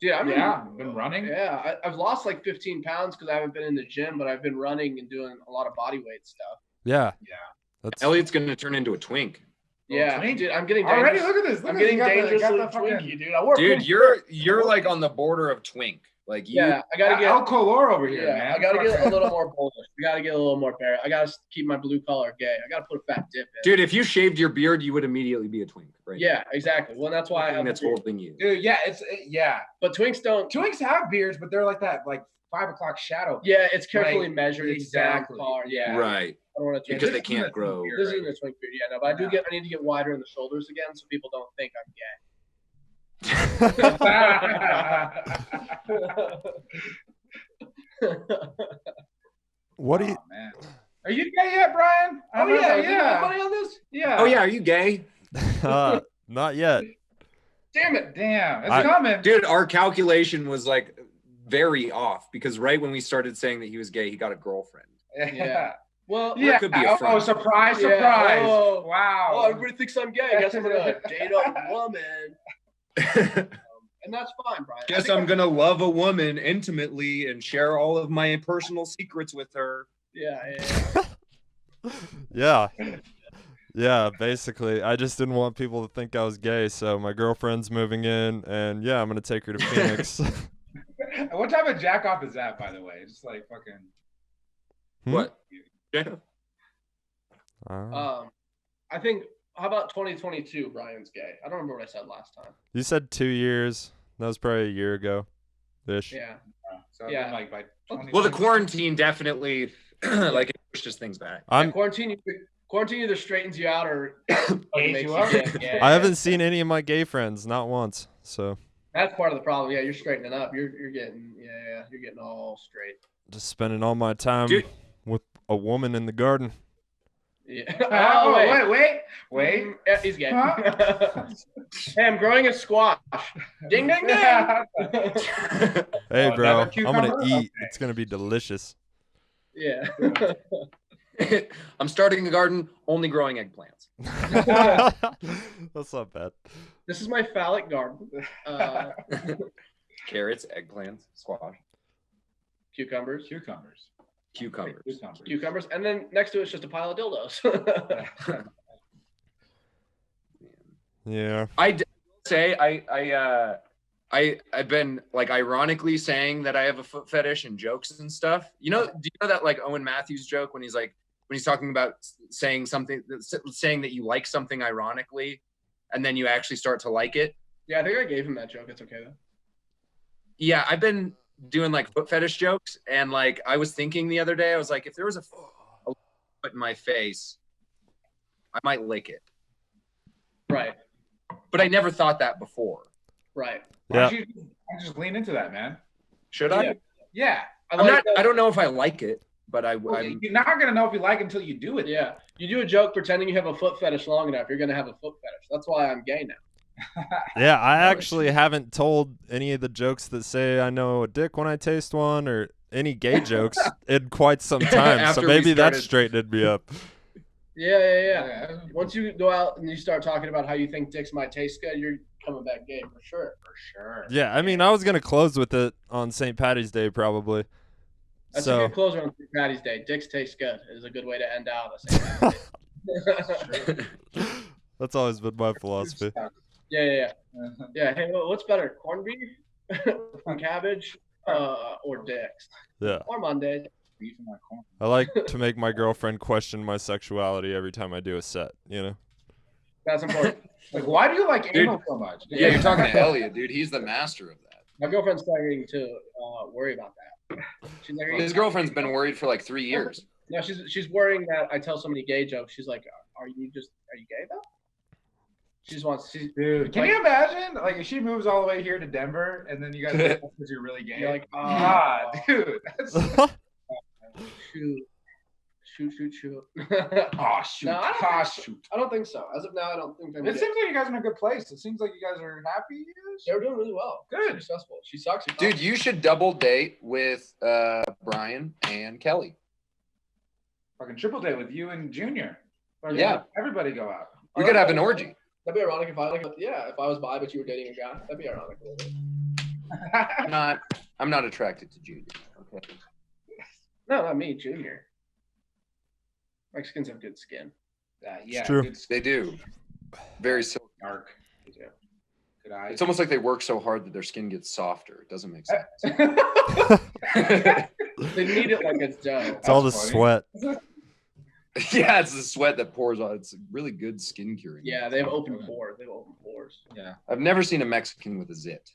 Yeah, I've been running. Yeah, I've lost like 15 pounds because I haven't been in the gym, but I've been running and doing a lot of body weight stuff. Yeah. Yeah. Elliot's going to turn into a twink. Yeah, dude, I'm getting already. Look at this. I'm getting dangerously twinky, dude. Dude, you're like on the border of twink. Like I gotta get El Color over here, man. I gotta get a little more bullish. I gotta get a little more bear. I gotta keep my blue collar gay. I gotta put a fat dip in. Dude, if you shaved your beard, you would immediately be a twink, right? Yeah, exactly. Well, that's why I have that's holding you. Dude, yeah, But twinks don't. Twinks have beards, but they're like that, like 5 o'clock shadow. Yeah, it's carefully measured. Exactly. It's down far. Yeah. Right. I don't want to because they can't grow. This isn't a twink beard. Yeah, no, but I need to get wider in the shoulders again, so people don't think I'm gay. What do you? Man. Are you gay yet, Brian? Oh yeah. Anybody on this? Yeah. Oh yeah. Are you gay? Not yet. Damn it. Damn. It's coming. Dude, our calculation was like very off because right when we started saying that he was gay, he got a girlfriend. Yeah. Well, yeah. Could be a friend. Oh, surprise. Yeah. Oh, wow. Oh, everybody thinks I'm gay. I guess I'm gonna date a woman. And that's fine, Brian. Guess I'm gonna love a woman intimately and share all of my personal secrets with her. Yeah. Yeah, basically. I just didn't want people to think I was gay, so my girlfriend's moving in, and yeah, I'm gonna take her to Phoenix. What type of jack off is that, by the way? Just like fucking. What? I think. How about 2022? Brian's gay. I don't remember what I said last time. You said 2 years. That was probably a year ago. Ish. Yeah. So Yeah. like by Well, the quarantine definitely like it pushes things back. Quarantine either straightens you out or makes you up. gay. I haven't seen any of my gay friends, not once. So That's part of the problem. Yeah, you're straightening up. You're getting you're getting all straight. just spending all my time Dude. with a woman in the garden. Yeah. Wait. Yeah, he's gay. Huh? Hey, I'm growing a squash. Ding ding ding. Hey, Oh, bro, another I'm cucumber? gonna eat. Okay. It's gonna be delicious. Yeah. I'm starting a garden, only growing eggplants. That's not bad. This is my phallic garden. Carrots, eggplants, squash, Cucumbers, and then next to it's just a pile of dildos. Yeah. I say I've been like ironically saying that I have a foot fetish and jokes and stuff. Do you know that like Owen Matthews joke when he's talking about saying that you like something ironically, and then you actually start to like it. Yeah, I think I gave him that joke. It's okay though. Yeah, I've been doing like foot fetish jokes, and like I was thinking the other day, I was like, if there was a foot in my face, I might lick it. Right. But I never thought that before. Right. Yeah. Why don't you just lean into that, man? Should I? Yeah. Yeah. I don't know if I like it. but Well, I'm you're not gonna know if you like it until you do it. Yeah, you do a joke pretending you have a foot fetish long enough, you're gonna have a foot fetish. That's why I'm gay now. Yeah, I actually haven't told any of the jokes that say I know a dick when I taste one or any gay jokes in quite some time. So After we maybe that started- straightened me up. Yeah. Once you go out and you start talking about how you think dicks might taste good, you're coming back gay for sure. For sure. Yeah, I mean, I was going to close with it on St. Patty's Day probably. That's So a good closer on St. Patty's Day. Dicks taste good is a good way to end out a St. Patty's Day. that's always been my philosophy. Yeah. Hey, what's better, corned beef from cabbage or dicks? Yeah. Or Mondays. Beef in my corn. I like to make my girlfriend question my sexuality every time I do a set, you know? That's important. Like, why do you like Dude. anal so much? yeah, you're talking to Elliot, dude. He's the master of that. My girlfriend's starting to worry about that. She's like, His girlfriend's been worried for like 3 years. No, she's worrying that I tell so many gay jokes. She's like, are you gay though? She just wants. Dude, can you imagine? Like, if she moves all the way here to Denver, and then you guys because you're really gay. You're like, God, dude. That's... shoot. Oh, shoot. No, Shoot. I don't think so. As of now, I don't think they're. It seems like you guys are in a good place. It seems like you guys are happy. They're doing really well. Good. Successful. She sucks. Dude, you should double date with Brian and Kelly. Fucking triple date with you and Junior. Yeah. Everybody go out. We could have an orgy. That'd be ironic if if I was bi but you were dating a guy. That'd be ironic. I'm not attracted to Junior. Okay. No, not me, Junior. Mexicans have good skin. Yeah, true. good They do. Very silky. dark. Good eyes. It's almost like they work so hard that their skin gets softer. It doesn't make sense. They need it like it's dough. It's all the funny. sweat. Yeah, it's the sweat that pours on. It's really good skin curing. Yeah, they have open pores. Yeah. I've never seen a Mexican with a zit.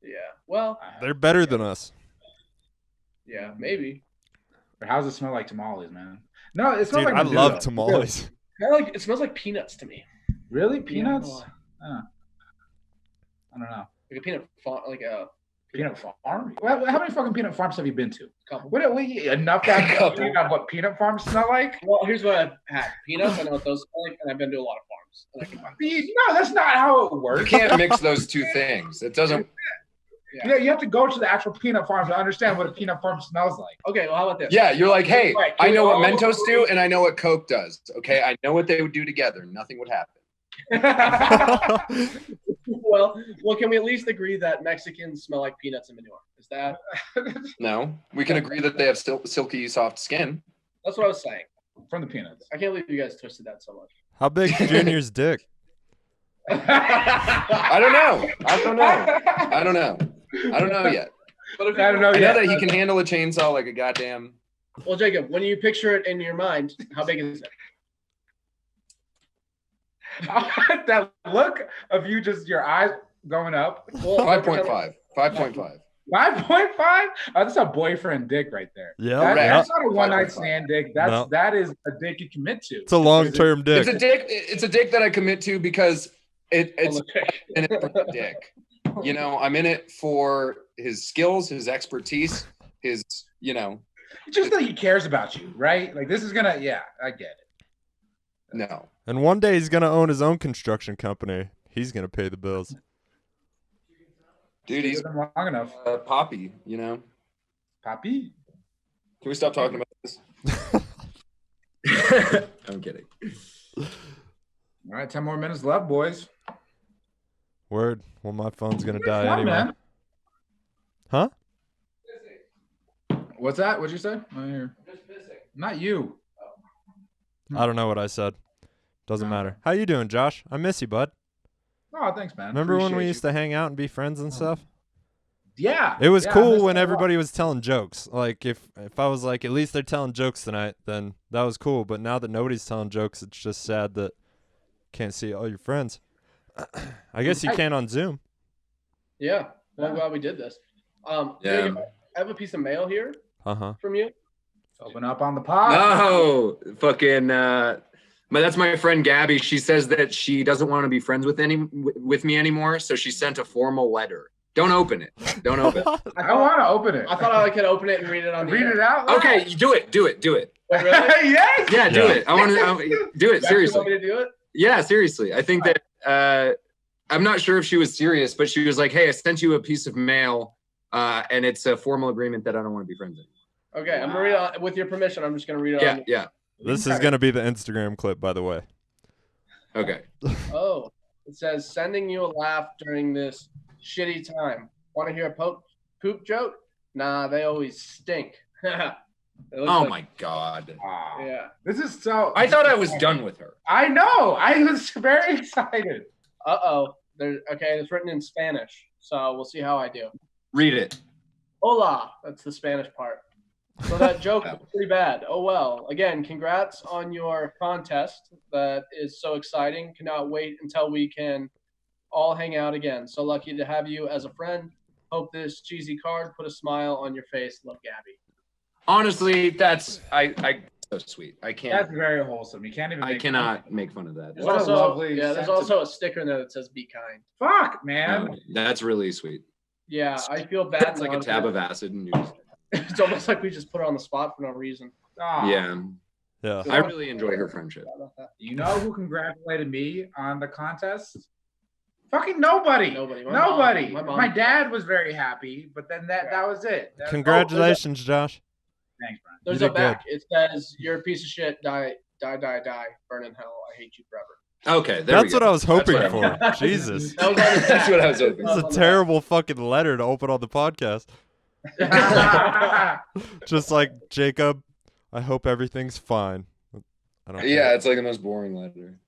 Yeah. Well, They're better than us. yeah, maybe. But how's it smell like tamales, man? No, it smells Dude, like I love menudo. tamales. It smells like peanuts to me. Really? Peanuts? Yeah. I don't know. Like a peanut farm, like a Peanut farm? Well, how many fucking peanut farms have you been to? couple. What enough to have Couple. an opinion on what peanut farms smell like? Well, here's what I've had: peanuts. I know what those smell like, and I've been to a lot of farms. And I can find No, that's not how it You works. can't mix those two things. It doesn't. Yeah, you have to go to the actual peanut farm to understand what a peanut farm smells like. Okay, well, how about this? Yeah, you're like, hey, Right, I know what all Mentos agree- do, and I know what Coke does. Okay, I know what they would do together. Nothing would happen. Well, can we at least agree that Mexicans smell like peanuts and manure? Is that? No, we can agree that they have silky, soft skin. That's what I was saying. From the peanuts. I can't believe you guys twisted that so much. How big's Junior's dick? I don't know. I don't know yet. But if I don't know I know yet. that he can handle a chainsaw like a goddamn. Well, Jacob, when you picture it in your mind, how big is it? That look of you, just your eyes going up. Well, 5.5. 5.5. 5.5? That's a boyfriend dick right there. Yeah, That's not a one night 5.5. stand dick. No. That is a dick you commit to. it's a long-term dick. It's a dick that I commit to because it's Prolific. in it for the dick. You know, I'm in it for his skills, his expertise, his, It's just that he cares about you, right? Like this is gonna. Yeah, I get it. no. And one day he's going to own his own construction company. He's going to pay the bills. Dude, he's Been long enough, Poppy, Papi. Can we stop talking about this? I'm kidding. All right, 10 more minutes left, boys. Word. Well, my phone's going to die Come on, anyway. man. Huh? What's that? What'd you say? I hear. Not you. I don't know what I said. Doesn't matter. How you doing, Josh? I miss you, bud. Oh, thanks, man. Remember when we Appreciate used to hang out and be friends and stuff? you. Yeah. It was Yeah, I cool miss when that a lot. everybody was telling jokes. Like if I was like, at least they're telling jokes tonight, then that was cool. But now that nobody's telling jokes, it's just sad that can't see all your friends. I guess you can on Zoom. Yeah. Well, I'm glad we did this. Yeah. Jacob, I have a piece of mail here Uh-huh. from you. Open up on the pod. No, fucking. But that's my friend Gabby. She says that she doesn't want to be friends with me anymore, so she sent a formal letter Don't open it. Don't open it. I want to open it. I thought I could open it and read it on the Read air. it out. loud. Okay, you do it. Wait, really? Yes. Yeah, do Yeah. it. I want to do it You actually want me seriously. to do it? Yeah, seriously. I think that I'm not sure if she was serious, but she was like, "Hey, I sent you a piece of mail, and it's a formal agreement that I don't want to be friends anymore." Okay, I'm gonna read it on, with your permission. I'm just gonna read it Yeah, on. yeah. This is gonna be the Instagram clip, by the way. Okay. Oh, it says sending you a laugh during this shitty time. Want to hear a poop joke? Nah, they always stink. It looks Oh like- my God. Aw. Yeah. This is so. I thought I was done with her. I know. I was very excited. Uh-oh. Okay, it's written in Spanish, so we'll see how I do. Read it. Hola. That's the Spanish part. So that joke was pretty bad. Oh well. Again, congrats on your contest. That is so exciting. Cannot wait until we can all hang out again. So lucky to have you as a friend. Hope this cheesy card put a smile on your face. Love, Gabby. Honestly, that's I so sweet. I That's can't. very wholesome. You can't even. I make cannot make fun of that. There's What a also lovely there's sentiment. also a sticker in there that says "Be kind." Fuck, man. That's really sweet. Yeah, I feel bad. It's like now. a tab of acid and juice. It's almost like we just put her on the spot for no reason. Aw. Yeah, Yeah. I really enjoy her friendship. You know who congratulated me on the contest? Fucking nobody. Nobody. My Nobody. mom. My My mom. dad was very happy, but then that was it. That- Congratulations, Josh. Thanks, Brian. There's You a did back. It says, "You're a piece of shit. Die, die, die, die. Burn in hell. I hate you forever." Okay, there That's we what go. I was hoping That's for. what Jesus. That was on the- That's what I was hoping. This is a terrible fucking letter to open on the podcast. Just like, Jacob, I hope everything's fine. I don't Yeah, care. it's like the most boring letter.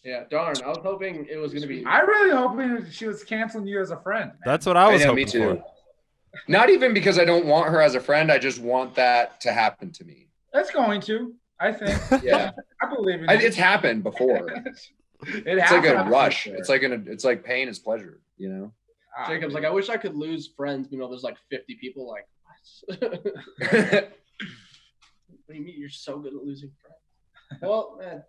Yeah, darn. I was hoping it was gonna be. I really hoping she was canceling you as a friend. Man. That's what I was Yeah, hoping me too. for. Not even because I don't want her as a friend. I just want that to happen to me. That's going to. I think. Yeah, I believe in it's happened before. It's like a rush. It's like pain is pleasure. You know. Jacob's like, I wish I could lose friends. You know, there's like 50 people. Like, what? What do you mean? You're so good at losing friends. Well, man,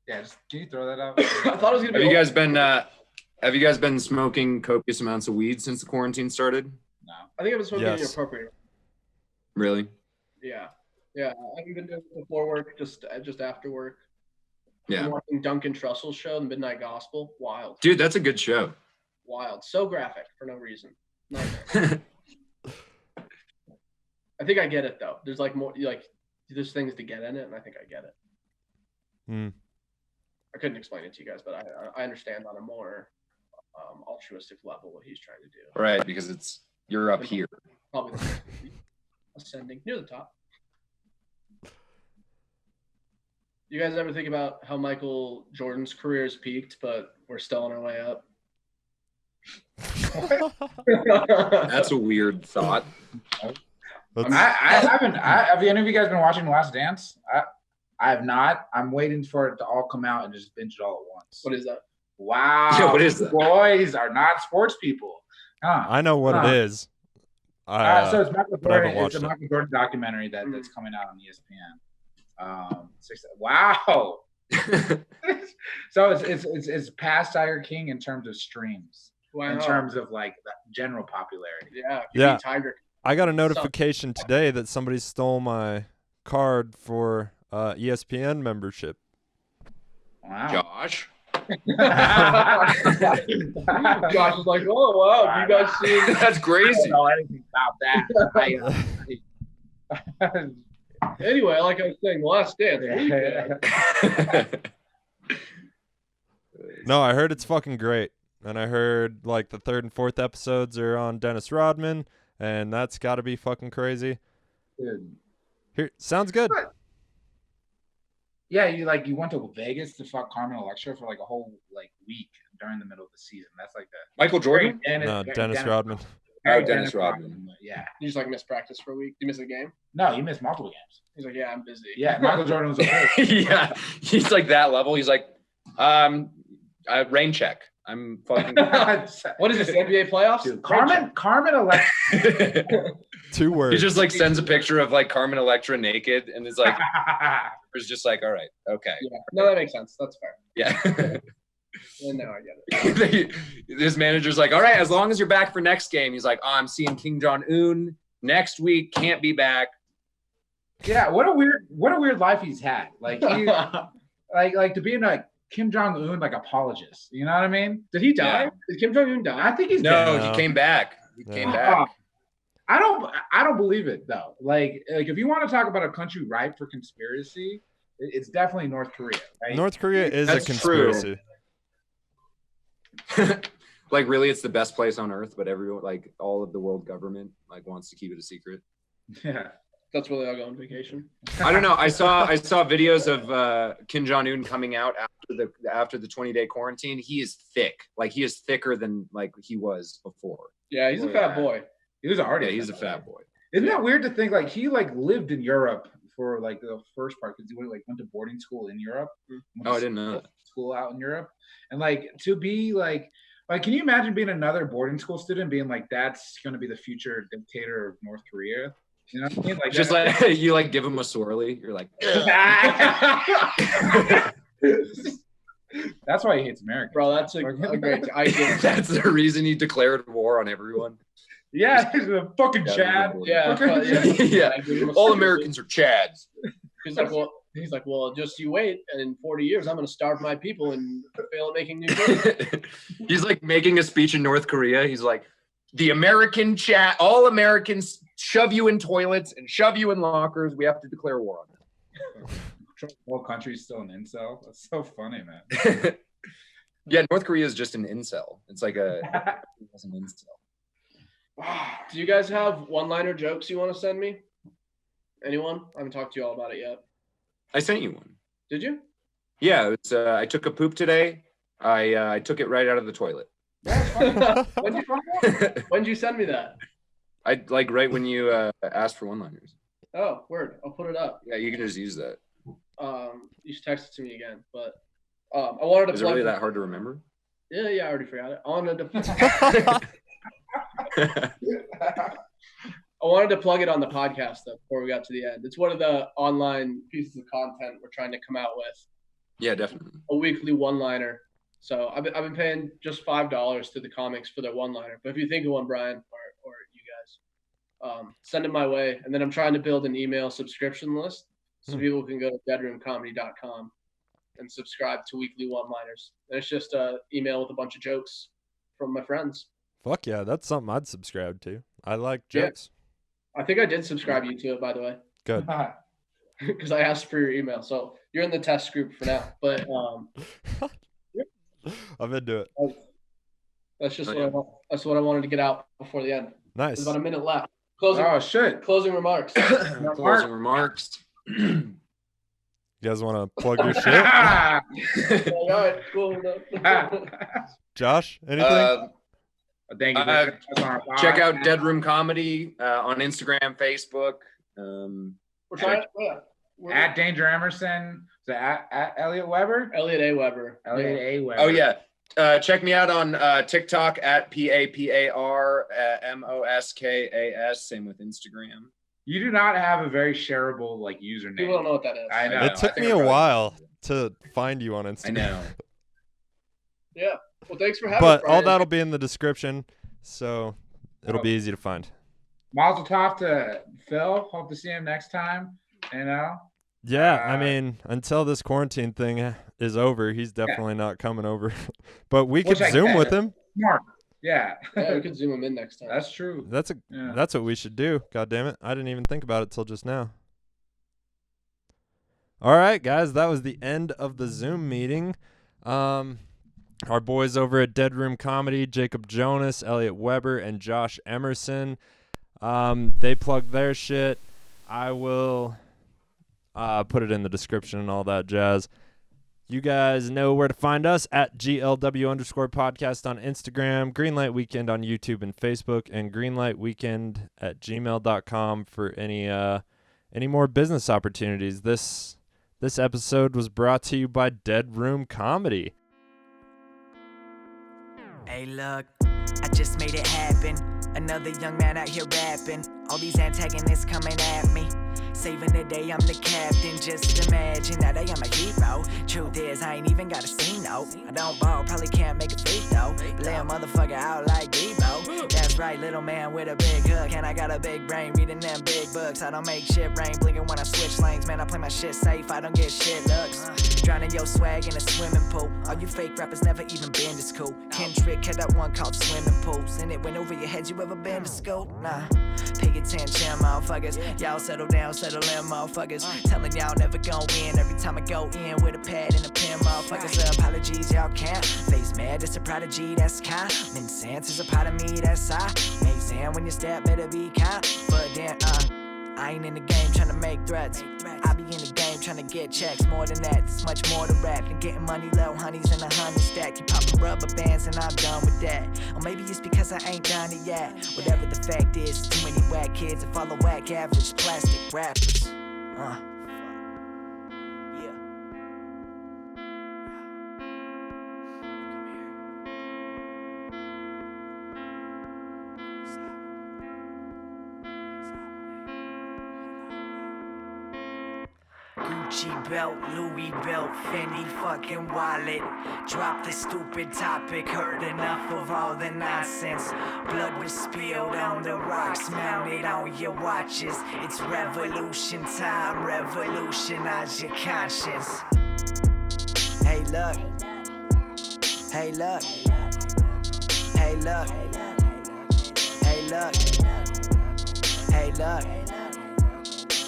Yeah, just, can you throw that out? I thought it was gonna be. Have you guys been smoking copious amounts of weed since the quarantine started? No. I think it was smoking Yes. inappropriate. Really? Yeah, yeah. I haven't been doing it before work. Just after work. Yeah. I'm watching Duncan Trussell's show, The Midnight Gospel. Wild, Dude, that's a good show. wild. So graphic for no reason. Nightmare. I think I get it though. There's like more like there's things to get in it, and I think I get it. Hmm. I couldn't explain it to you guys, but I understand on a more altruistic level what he's trying to do. Right, because you're up here. Probably ascending near the top. You guys ever think about how Michael Jordan's career has peaked, but we're still on our way up? That's a weird thought. That's- I haven't. Have any of you guys been watching Last Dance? I have not. I'm waiting for it to all come out and just binge it all at once. What is that? Wow. Yeah, what is that? Boys are not sports people. Huh. I know what Huh. it is. So it's Michael but I haven't Jordan. It's watched a it. Michael Jordan documentary that's coming out on ESPN. Wow. So it's past Tiger King in terms of streams, Wow. in terms of like the general popularity. Yeah. Yeah. Tiger. I got a notification today that somebody stole my card for ESPN membership. Wow. Josh. Josh is like, oh wow, have you guys seen? That's I don't crazy. know anything about that. Anyway, like I was saying, Last Dance. Really good. No, I heard it's fucking great. And I heard like the 3rd and 4th episodes are on Dennis Rodman, and that's got to be fucking crazy. Dude. Here, sounds good. Yeah, you went to Vegas to fuck Carmen Electra for like a whole like week during the middle of the season. That's like the Michael Jordan? No, Dennis Rodman. Oh, Dennis Rodman. Yeah. You just like missed practice for a week. You miss a game? No, you missed multiple games. He's like, yeah, I'm busy. Yeah, Michael Jordan was okay. Yeah, he's like that level. He's like, rain check. I'm fucking. What is this? NBA playoffs? Dude, Carmen Electra. 2 words. He just like sends a picture of like Carmen Electra naked, and is like, it's just like, all right, okay, Yeah. No, that makes sense. That's fair. yeah. And now I get it. His manager's like, all right, as long as you're back for next game. He's like, oh, I'm seeing Kim Jong-un next week. Can't be back. Yeah, what a weird life he's had. Like he, like to be in a Kim Jong-un like apologist. You know what I mean? Did he die? Yeah. Did Kim Jong-un die? I think he's No, dead. he came back. He Yeah. came back. I don't believe it though. Like if you want to talk about a country ripe for conspiracy, it's definitely North Korea. Right? North Korea is a That's true. conspiracy. Like really, it's the best place on earth, but everyone, like all of the world government, like wants to keep it a secret. Yeah. That's where they all go on vacation. I don't know. I saw videos of Kim Jong Un coming out after the 20-day quarantine. He is thick. Like he is thicker than like he was before. Yeah, he's a fat boy. He was already. Yeah, he's a fat boy. Isn't that weird to think like he like lived in Europe for like the first part because he went to boarding school in Europe. Oh, I didn't know that. School out in Europe, and like to be like can you imagine being another boarding school student being like that's going to be the future dictator of North Korea? You know what I mean? Like Just like you like give him a swirly. You're like, that's why he hates America, Bro, that's a great idea. that's the reason he declared war on everyone. Yeah, he's a fucking Chad. Yeah, Yeah. All Americans are Chads. He's like, well, just you wait, and in 40 years, I'm going to starve my people and fail at making new food. He's like making a speech in North Korea. He's like, the American chat, all Americans shove you in toilets and shove you in lockers. We have to declare war on them. Whole country's still an incel. That's so funny, man. Yeah, North Korea is just an incel. It's like an incel. Do you guys have one-liner jokes you want to send me? Anyone? I haven't talked to you all about it yet. I sent you one. Did you? Yeah, it's I took a poop today. I took it right out of the toilet. When did you send me that? I like right when you asked for one-liners. Oh, word. I'll put it up. Yeah, you can just use that. You should text it to me again. But I wanted to Is it really that hard to remember? Yeah, I already forgot it. I wanted to plug it on the podcast though before we got to the end. It's one of the online pieces of content we're trying to come out with. Yeah, definitely. A weekly one-liner. So I've been paying just $5 to the comics for their one-liner. But if you think of one, Brian or you guys, send it my way. And then I'm trying to build an email subscription list so people can go to deadroomcomedy.com and subscribe to weekly one-liners. And it's just an email with a bunch of jokes from my friends. Fuck yeah, that's something I'd subscribe to. I like jokes. I think I did subscribe you to it, by the way. Good. Because I asked for your email. So you're in the test group for now. But I'm into it. that's just that's what I wanted to get out before the end. Nice. There's about a minute left. Closing remarks. Closing remarks. You guys want to plug your shit? All right, cool. Josh, anything? Thank you. Check out Dead Room Comedy on Instagram, Facebook. We're trying. At Danger Emerson. Is it at Elliot Weber? Elliot A. Weber. Elliot A. Weber. Oh yeah. Check me out on TikTok at PAPAR MOSKAS. Same with Instagram. You do not have a very shareable like username. People don't know what that is. I know. It took me a while to find you on Instagram. I know. Yeah. Well, thanks for having me. But all that'll be in the description, so it'll be easy to find. Mazel tov to Phil. Hope to see him next time. You know. Yeah, I mean, until this quarantine thing is over, he's definitely not coming over. But we could Zoom with him. Smart. Yeah. Yeah, we could Zoom him in next time. That's true. That's what we should do. God damn it. I didn't even think about it till just now. All right, guys, that was the end of the Zoom meeting. Our boys over at Dead Room Comedy, Jacob Jonas, Elliot Weber, and Josh Emerson, they plugged their shit. I will put it in the description and all that jazz. You guys know where to find us at GLW_podcast on Instagram, Greenlight Weekend on YouTube and Facebook, and greenlightweekend@gmail.com for any more business opportunities. This episode was brought to you by Dead Room Comedy. Hey, look, I just made it happen. A Another young man out here rapping. All these antagonists coming at me. Saving the day, I'm the captain. Just imagine that I am a hero. Truth is, I ain't even got a scene, no. I don't ball, probably can't make a free throw. Lay a motherfucker out like Debo. That's right, little man with a big hook. And I got a big brain, reading them big books. I don't make shit rain, blinking when I switch lanes. Man, I play my shit safe, I don't get shit looks. Drowning your swag in a swimming pool. All you fake rappers never even been to school. Kendrick had that one called Swimming Pools. And it went over your heads, you ever been to school? Nah. Pay attention, motherfuckers. Y'all settle down, settle in, motherfuckers. Telling y'all never gon' win. Every time I go in with a pad and a pen, motherfuckers. Apologies, y'all can't. Face mad, it's a prodigy, that's kind. Min sense is a part of me, that's I. Make sense when you step, better be kind. But then, I ain't in the game tryna make threats. I be in the game tryna get checks. More than that, there's much more to rap than getting money, little honeys in a honey stack. Keep popping rubber bands and I'm done with that. Or maybe it's because I ain't done it yet. Whatever the fact is, too many whack kids that follow whack average plastic rappers. Yeah. Gucci belt, Louis belt, Fendi fucking wallet. Drop the stupid topic, heard enough of all the nonsense. Blood was spilled on the rocks, mounted on your watches. It's revolution time, revolutionize your conscience. Hey look, hey look, hey look, hey look, hey look,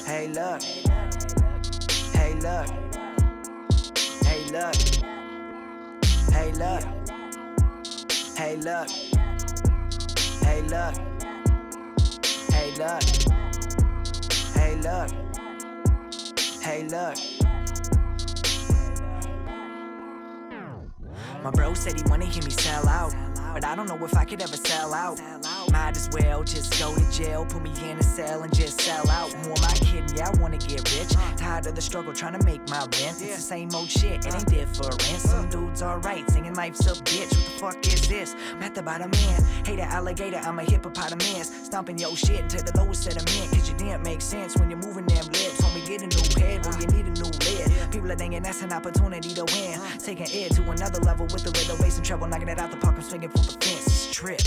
hey look. Hey look, hey look, hey look, hey look, hey look, hey look, hey look, hey look. My bro said he wanna hear me sell out, but I don't know if I could ever sell out. Might as well just go to jail, put me in a cell and just sell out. Who am I kidding? Yeah, I wanna get rich. Tired of the struggle, trying to make my rent. It's the same old shit, it ain't different. Some dudes alright, singing life's a bitch. What the fuck is this? I'm at the bottom end. Hate an alligator, I'm a hippopotamus. Stomping your shit into the lowest sediment. Cause you didn't make sense when you're moving them lips. Homie, get a new head when you need a new lid. People are thinking that's an opportunity to win. Taking it to another level with a little bass and treble. Knocking it out the park, I'm swinging from the fence. It's a trip.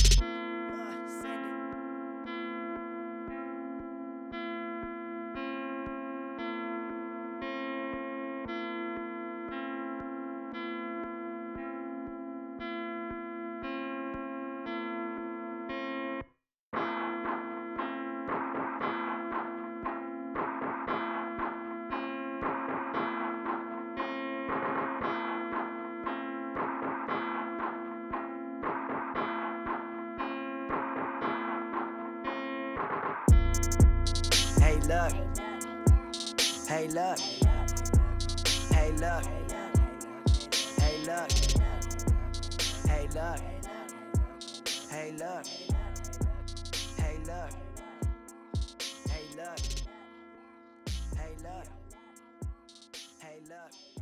Hey look, hey look, hey look, hey look, hey look, hey look, hey look, hey look, hey look, hey look.